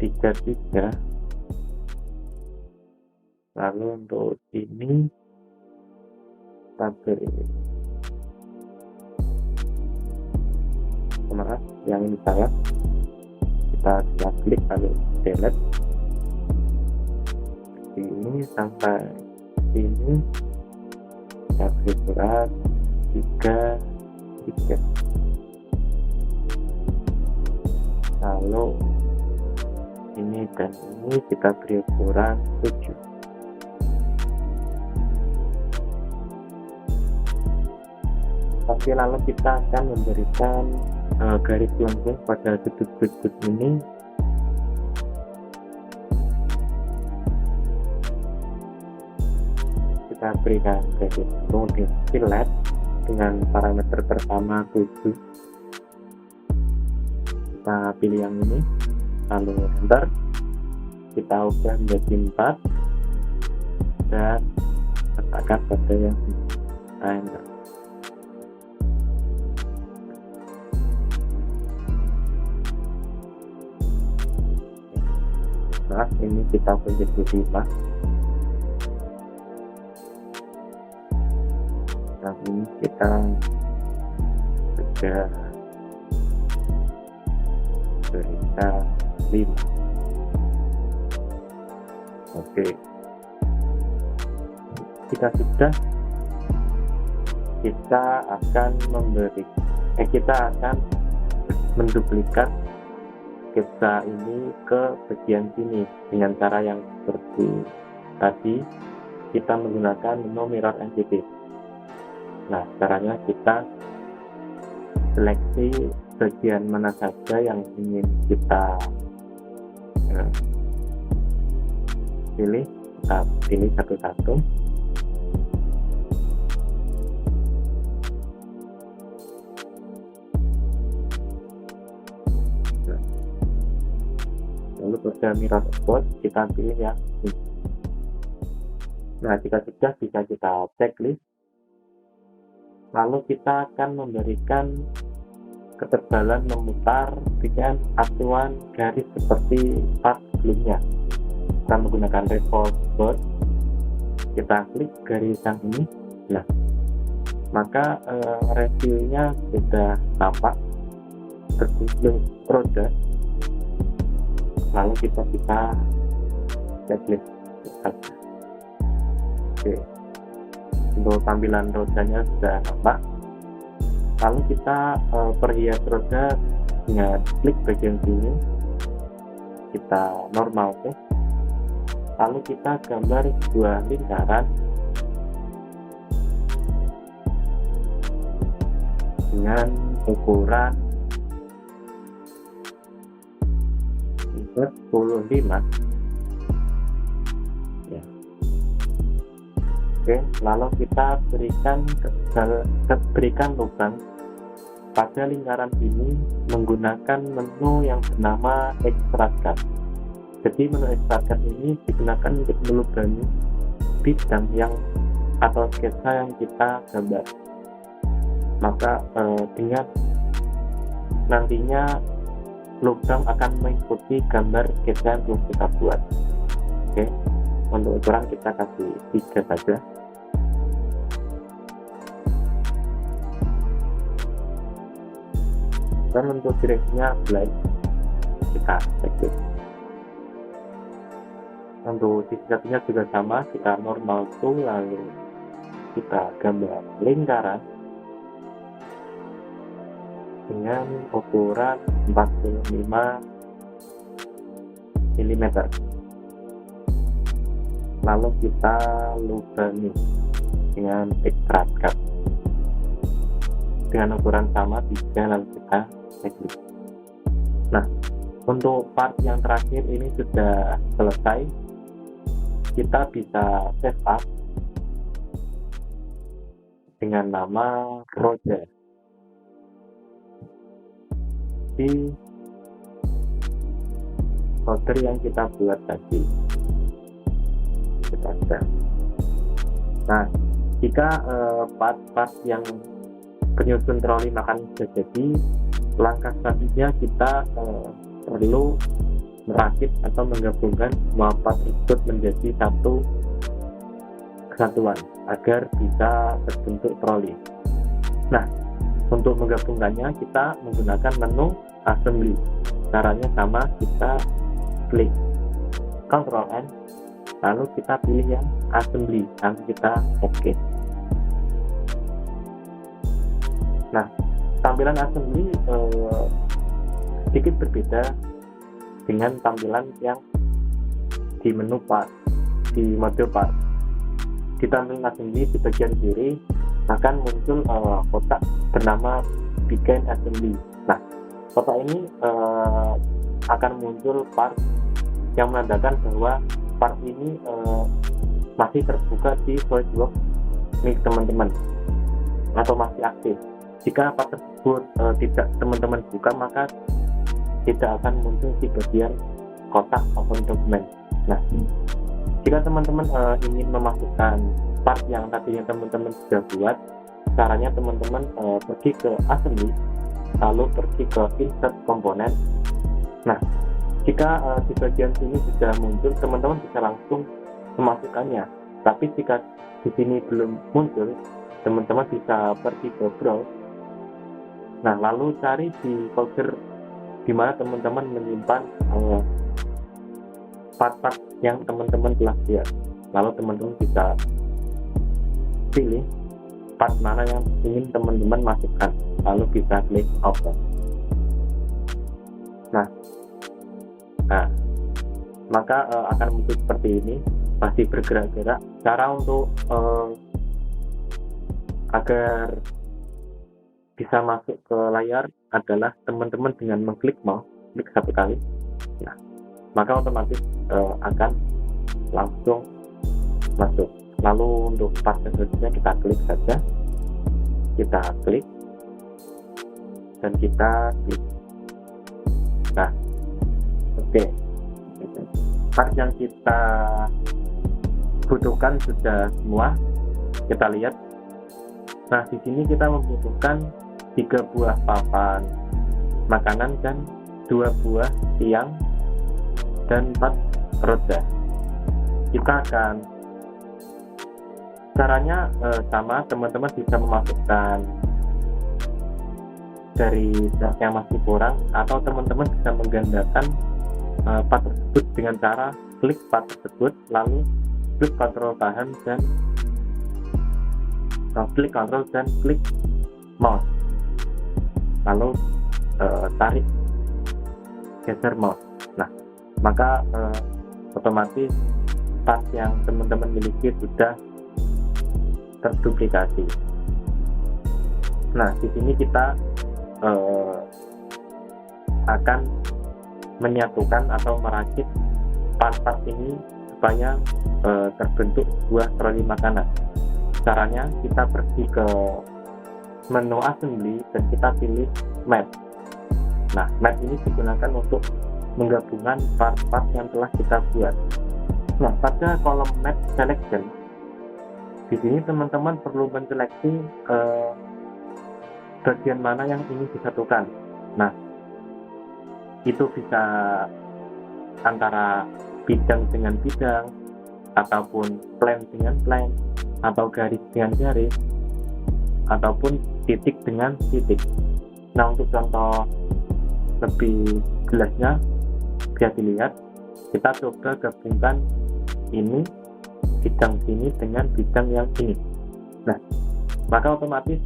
33, lalu untuk ini kita beri, maaf yang ini salah, kita bisa klik lalu delete. Ini sampai sini kita beri berat 3, lalu ini dan ini kita beri ukuran 7. Oke, lalu kita akan memberikan garis lengkung pada sudut-sudut ini. Kita berikan garis lengkung di fillet dengan parameter pertama 7. Kita pilih yang ini, lalu enter. Kita ubah menjadi 4 dan letakkan pada yang enter. Nah, ini kita menjadi 5. Nah, ini kita sudah berikan 5. Oke, jika sudah, kita akan menduplikat sketsa ini ke bagian sini dengan cara yang seperti tadi. Kita menggunakan menu mirror entity. Nah, caranya kita seleksi bagian mana saja yang ingin kita pilih. Kita pilih satu-satu. Lalu pada mirror export kita pilih yang ini. Nah, jika sudah, bisa kita checklist. Lalu kita akan memberikan ketebalan memutar dengan acuan garis seperti part sebelumnya. Kita menggunakan revolve board. Kita klik garis yang ini. Nah, maka reviewnya sudah tampak terjun roda. Lalu kita bisa checklist saja. Oke, untuk tampilan rodanya sudah nampak. Lalu kita perhias roda dengan klik bagian sini, kita normal, oke. Lalu kita gambar sebuah lingkaran dengan ukuran 45 ya. Oke, lalu kita berikan lubang pada lingkaran ini menggunakan menu yang bernama extract cut. Jadi menu extract cut ini digunakan untuk melubangi bidang yang atau sketsa yang kita gambar. Maka dengan nantinya lubang akan mengikuti gambar sketsa yang belum kita buat. Oke, untuk ukuran kita kasih 3 saja. Dan untuk direksinya black, kita cek. Untuk sisi satunya juga sama, kita normal tool, lalu kita gambar lingkaran dengan ukuran 45 mm. Lalu kita lubangi dengan extract cut dengan ukuran sama 3, lalu kita checklist. Nah, untuk part yang terakhir ini sudah selesai. Kita bisa save up dengan nama roda di folder yang kita buat tadi. roda. Nah, jika part-part yang penyusun troli makan sudah jadi, langkah selanjutnya kita perlu merakit atau menggabungkan semua part tersebut menjadi satu kesatuan agar bisa terbentuk troli. Nah, untuk menggabungkannya kita menggunakan menu assembly. Caranya sama, kita klik Ctrl N, lalu kita pilih yang assembly, lalu kita OK. Nah, tampilan assembly sedikit berbeda dengan tampilan yang di menu part, di module part. Di tampilan assembly di bagian kiri akan muncul kotak bernama Begin Assembly. Nah, kotak ini akan muncul part yang menandakan bahwa part ini masih terbuka di VoiceWorks milik teman-teman atau masih aktif. Jika part tersebut tidak teman-teman buka, maka tidak akan muncul di bagian kotak open dokumen. Nah, jika teman-teman ingin memasukkan part yang tadinya teman-teman sudah buat, caranya teman-teman pergi ke assembly, lalu pergi ke insert komponen. Nah, jika di bagian sini sudah muncul, teman-teman bisa langsung memasukkannya. Tapi jika di sini belum muncul, teman-teman bisa pergi ke browse. Nah, lalu cari di folder di mana teman-teman menyimpan part-part yang teman-teman telah buat. Lalu teman-teman bisa pilih part mana yang ingin teman-teman masukkan, lalu bisa klik open. Nah, maka akan muncul seperti ini, masih bergerak-gerak. Cara untuk agar bisa masuk ke layar adalah teman-teman dengan mengklik mouse, klik satu kali. Nah, maka otomatis akan langsung masuk. Lalu untuk part selanjutnya kita klik saja, kita klik dan kita klik. Nah, oke. Part yang kita butuhkan sudah semua, kita lihat. Nah, di sini kita membutuhkan 3 buah papan makanan dan 2 buah tiang dan 4 roda. Kita akan caranya sama, teman-teman bisa memasukkan dari yang masih kurang, atau teman-teman bisa menggandakan part tersebut dengan cara klik part tersebut, lalu klik Ctrl tahan dan klik Ctrl dan klik mouse, lalu tarik geser mouse. Nah, maka otomatis part yang teman-teman miliki sudah terduplikasi. Nah, di sini kita akan menyatukan atau merakit part-part ini supaya terbentuk buah troli makanan. Caranya kita pergi ke menu assembly dan kita pilih map. Nah, map ini digunakan untuk menggabungkan part-part yang telah kita buat. Nah, pada kolom map selection, di sini teman-teman perlu menseleksi bagian mana yang ingin disatukan. Nah, itu bisa antara bidang dengan bidang, ataupun plan dengan plan, atau garis dengan garis, ataupun titik dengan titik. Nah, untuk contoh lebih jelasnya bisa dilihat, kita coba gabungkan ini, bidang sini dengan bidang yang ini. Nah, maka otomatis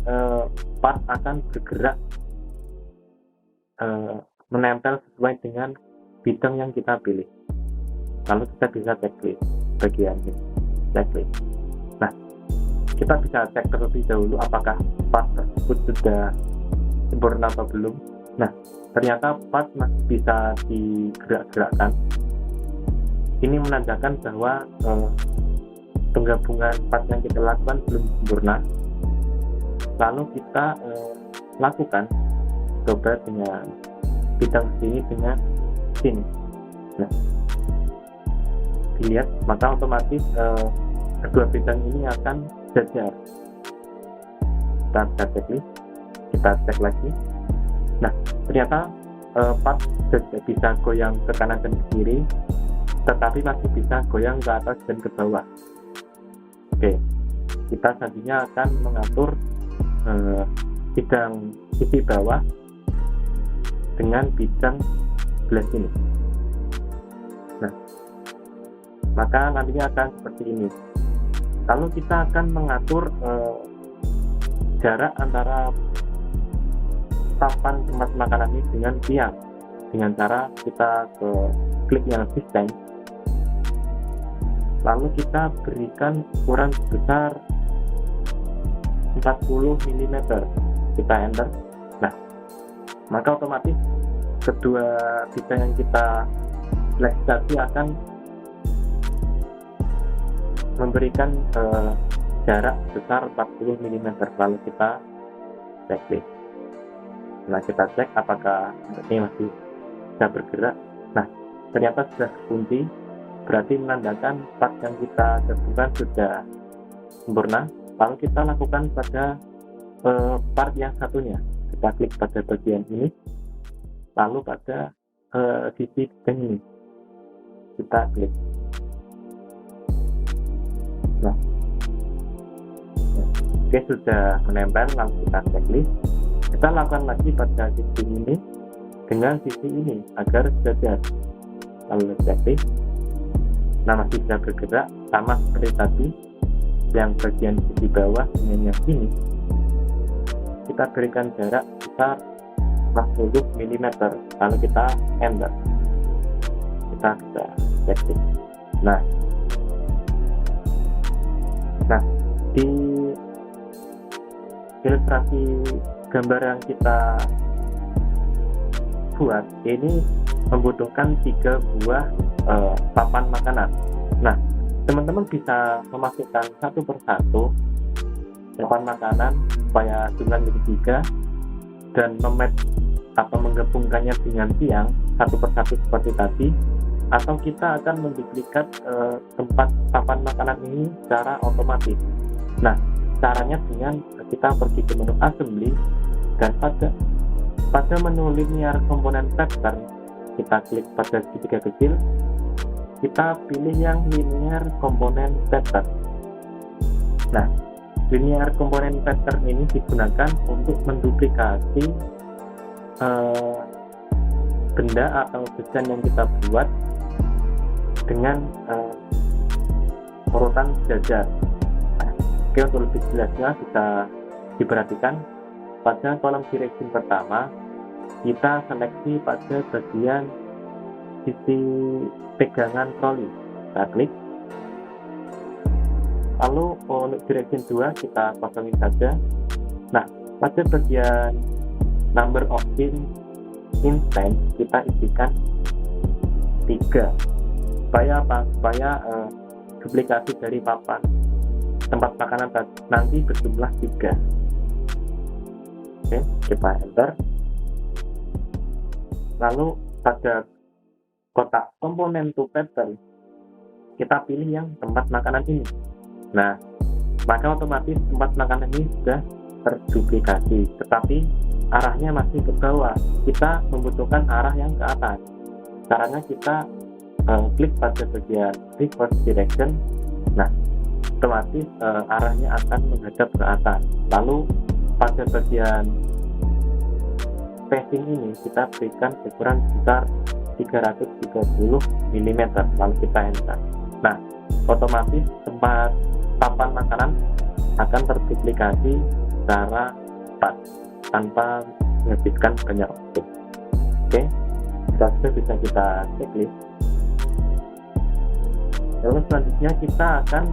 part akan bergerak menempel sesuai dengan bidang yang kita pilih. Lalu kita bisa checklist bagian ini, checklist. Nah, kita bisa cek terlebih dahulu apakah part tersebut sudah sempurna atau belum. Nah, ternyata part masih bisa digerak-gerakkan. Ini menandakan bahwa penggabungan part yang kita lakukan belum sempurna. Lalu kita lakukan coba dengan bidang sini dengan sini. Nah, dilihat, maka otomatis kedua bidang ini akan sejajar. Kita bisa checklist, kita cek lagi. Nah, ternyata part bisa goyang ke kanan dan ke kiri, tetapi masih bisa goyang ke atas dan ke bawah. Oke, kita selanjutnya akan mengatur bidang sisi bawah dengan bidang gelas ini. Nah, maka nantinya akan seperti ini. Lalu kita akan mengatur jarak antara papan tempat makanan ini dengan tiang, dengan cara kita ke klik yang distance, lalu kita berikan ukuran sebesar 40 mm, kita enter. Nah, maka otomatis kedua bidang yang kita seleksi akan memberikan jarak sebesar 40 mm, lalu kita checklist. Nah, kita cek apakah ini masih bisa bergerak. Nah, ternyata sudah kunci, berarti menandakan part yang kita gabungkan sudah sempurna. Lalu kita lakukan pada part yang satunya. Kita klik pada bagian ini, lalu pada sisi bidang ini kita klik. Nah, oke, sudah menempel. Lalu kita checklist. Kita lakukan lagi pada sisi ini dengan sisi ini agar sejajar. Lalu checklist. Nah, masih bisa bergerak sama seperti tadi. Yang bagian sisi bawah dengan yang ini kita berikan jarak sekitar 40 mm, lalu kita enter. Kita bisa checklist. Nah, di ilustrasi gambar yang kita buat ini membutuhkan 3 buah papan makanan. Nah, teman-teman bisa memasukkan satu persatu papan makanan supaya jumlah menjadi 3 dan mematch atau menggabungkannya dengan tiang satu persatu seperti tadi, atau kita akan menduplikat tempat papan makanan ini secara otomatis. Nah, caranya dengan kita pergi ke menu assembly dan pada menu linear component pattern kita klik pada segitiga kecil, kita pilih yang linear component pattern. Nah, linear component pattern ini digunakan untuk menduplikasi benda atau desain yang kita buat dengan urutan sejajar. Nah, oke, untuk lebih jelasnya bisa diperhatikan pada kolom direction pertama kita seleksi pada bagian sisi pegangan troli, kita klik. Lalu untuk direction 2 kita kosongin saja. Nah, pada bagian number of instance kita isikan 3. Supaya apa? Supaya duplikasi dari papan tempat makanan nanti berjumlah 3. Oke, kita enter. Lalu pada kotak komponen to pattern kita pilih yang tempat makanan ini. Nah, maka otomatis tempat makanan ini sudah terduplikasi, tetapi arahnya masih ke bawah. Kita membutuhkan arah yang ke atas. Caranya kita klik pada bagian reverse direction. Nah, otomatis arahnya akan menghadap ke atas. Lalu pada bagian spacing ini kita berikan ukuran sekitar 330 mm, lalu kita enter. Nah, otomatis tempat papan makanan akan terduplikasi secara cepat tanpa menghabiskan banyak waktu. Oke, sudah bisa kita checklist. Lalu selanjutnya kita akan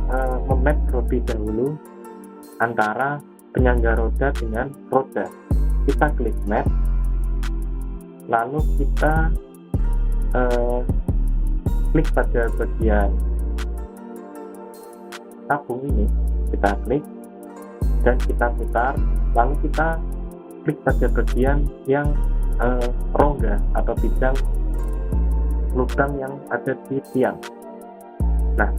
memap terlebih dahulu antara penyangga roda dengan roda. Kita klik map, lalu kita klik pada bagian tabung ini, kita klik dan kita putar, lalu kita klik pada bagian yang rongga atau bidang lubang yang ada di tiang. Nah,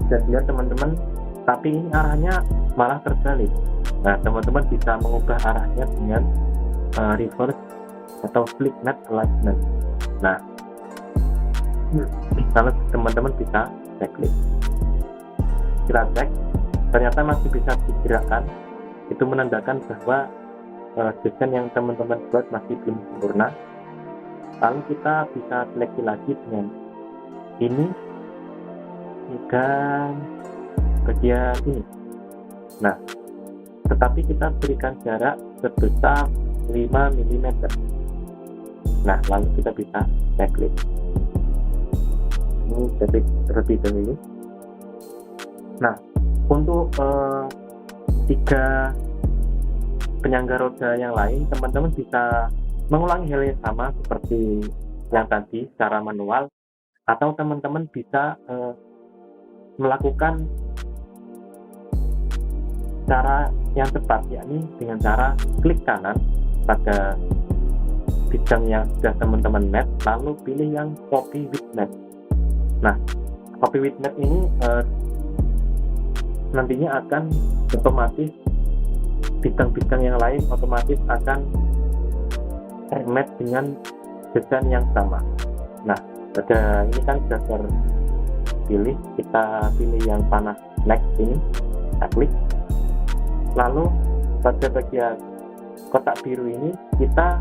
bisa dilihat teman-teman, tapi ini arahnya malah terbalik. Nah, teman-teman bisa mengubah arahnya dengan reverse atau flip net alignment. Nah, kalau teman-teman bisa cek klik, kita cek, ternyata masih bisa digerakkan. Itu menandakan bahwa desain yang teman-teman buat masih belum sempurna. Lalu kita bisa seleksi lagi dengan ini dan bagian ini. Nah, tetapi kita berikan jarak sebesar 5 mm. Nah, lalu kita bisa cek klik. Ini cek terlebih dahulu. Nah, untuk 3 penyangga roda yang lain, teman-teman bisa mengulangi hal yang sama seperti yang tadi secara manual, atau teman-teman bisa melakukan cara yang tepat, yakni dengan cara klik kanan pada bidang yang sudah teman-teman net, lalu pilih yang copy with net. Nah, copy with net ini nantinya akan otomatis bidang-bidang yang lain otomatis akan termatch dengan desain yang sama. Nah, pada ini kan sudah terpilih, kita pilih yang panah next ini, kita klik. Lalu pada bagian kotak biru ini kita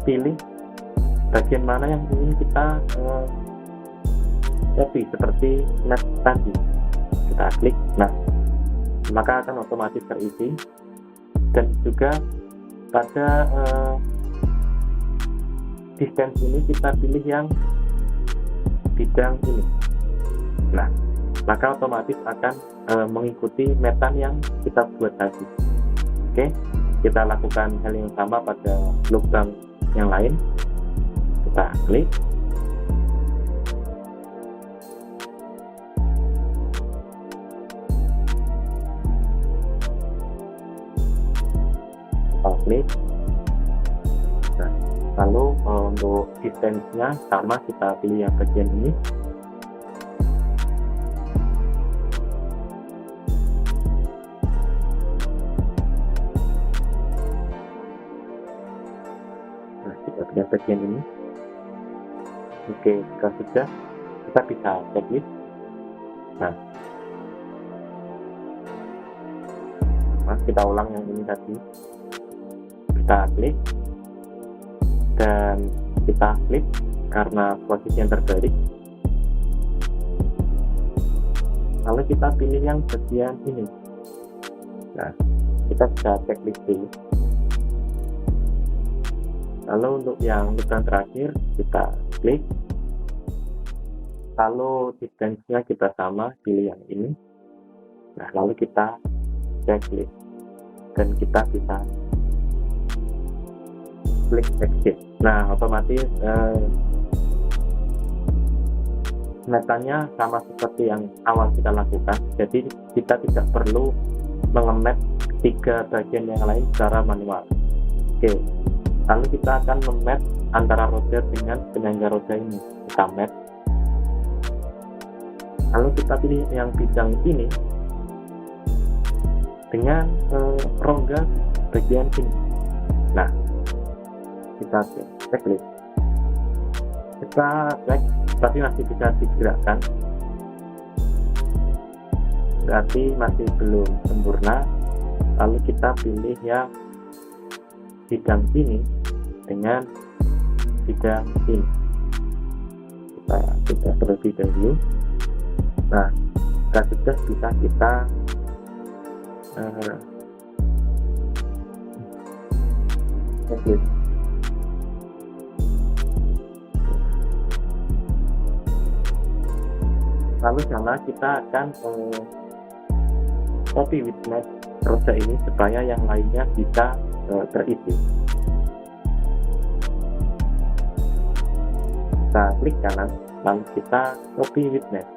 pilih bagian mana yang ingin kita copy seperti net tadi, kita klik. Nah, maka akan otomatis terisi. Dan juga pada distance ini kita pilih yang bidang ini. Nah, maka otomatis akan mengikuti metan yang kita buat tadi. Oke, kita lakukan hal yang sama pada lubang yang lain. Kita klik. Klik. Nah, lalu untuk distance-nya sama, kita pilih yang bagian ini. Nah, kita pilih bagian ini. Oke, jika sudah, kita bisa checklist. Nah, kita ulang yang ini tadi. Kita klik dan kita flip karena posisi yang terbalik. Lalu kita pilih yang bagian ini. Nah, kita bisa checklist dulu. Lalu untuk yang lubang terakhir kita klik. Lalu distance-nya kita sama, pilih yang ini. Nah, lalu kita checklist dan kita bisa klik exit. Nah, otomatis metannya sama seperti yang awal kita lakukan. Jadi kita tidak perlu mengemet 3 bagian yang lain secara manual. Oke, lalu kita akan memet antara roda dengan penyangga roda ini. Kita met. Lalu kita pilih yang bidang ini dengan rongga bagian ini. Nah, kita checklist. Kita cek, tapi masih bisa digerakkan, berarti masih belum sempurna. Lalu kita pilih yang bidang ini dengan bidang ini. Kita terlebih dahulu. Nah, jika sudah bisa kita checklist. Lalu sama kita akan copy with net roda ini supaya yang lainnya bisa terisi. Kita klik kanan, lalu kita copy with net.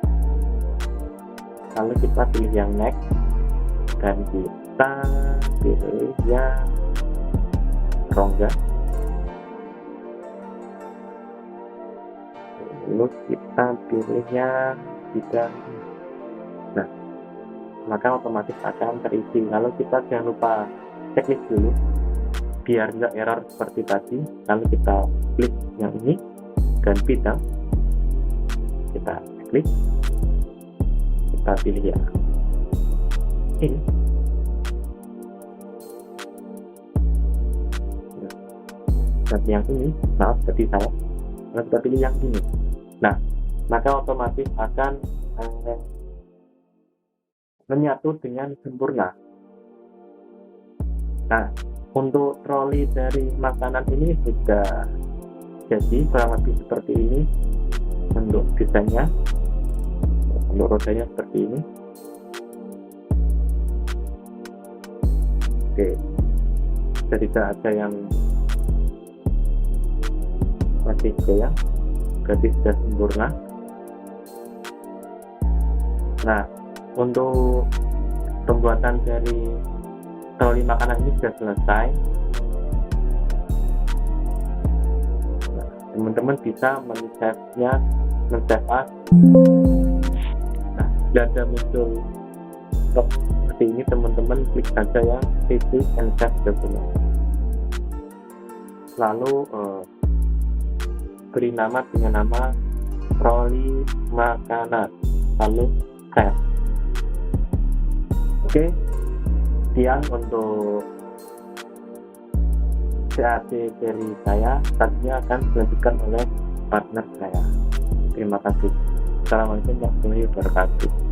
Lalu kita pilih yang next dan kita pilih yang rongga. lalu kita pilihnya bidang. Nah, maka otomatis akan terisi. Lalu kita jangan lupa checklist dulu biar nggak error seperti tadi. Lalu kita klik yang ini dan bidang, kita klik, kita pilih ya ini. Dan yang ini, maaf seperti saya, kita pilih yang ini. Nah, maka otomatis akan menyatu dengan sempurna. Nah, untuk troli dari makanan ini sudah jadi kurang lebih seperti ini untuk desainnya. Untuk rodanya seperti ini. Oke, jadi tidak ada yang masih goyang, berarti sudah sempurna. Nah, untuk pembuatan dari troli makanan ini sudah selesai. Nah, teman-teman bisa men-save-nya, men-save as. Nah, bila ada muncul stop seperti ini, teman-teman klik saja yang save and save document. Lalu beri nama dengan nama troli makanan, lalu save. Oke, sekian untuk CAD dari saya. Selanjutnya akan dilanjutkan oleh partner saya. Terima kasih. Assalamualaikum warahmatullahi wabarakatuh.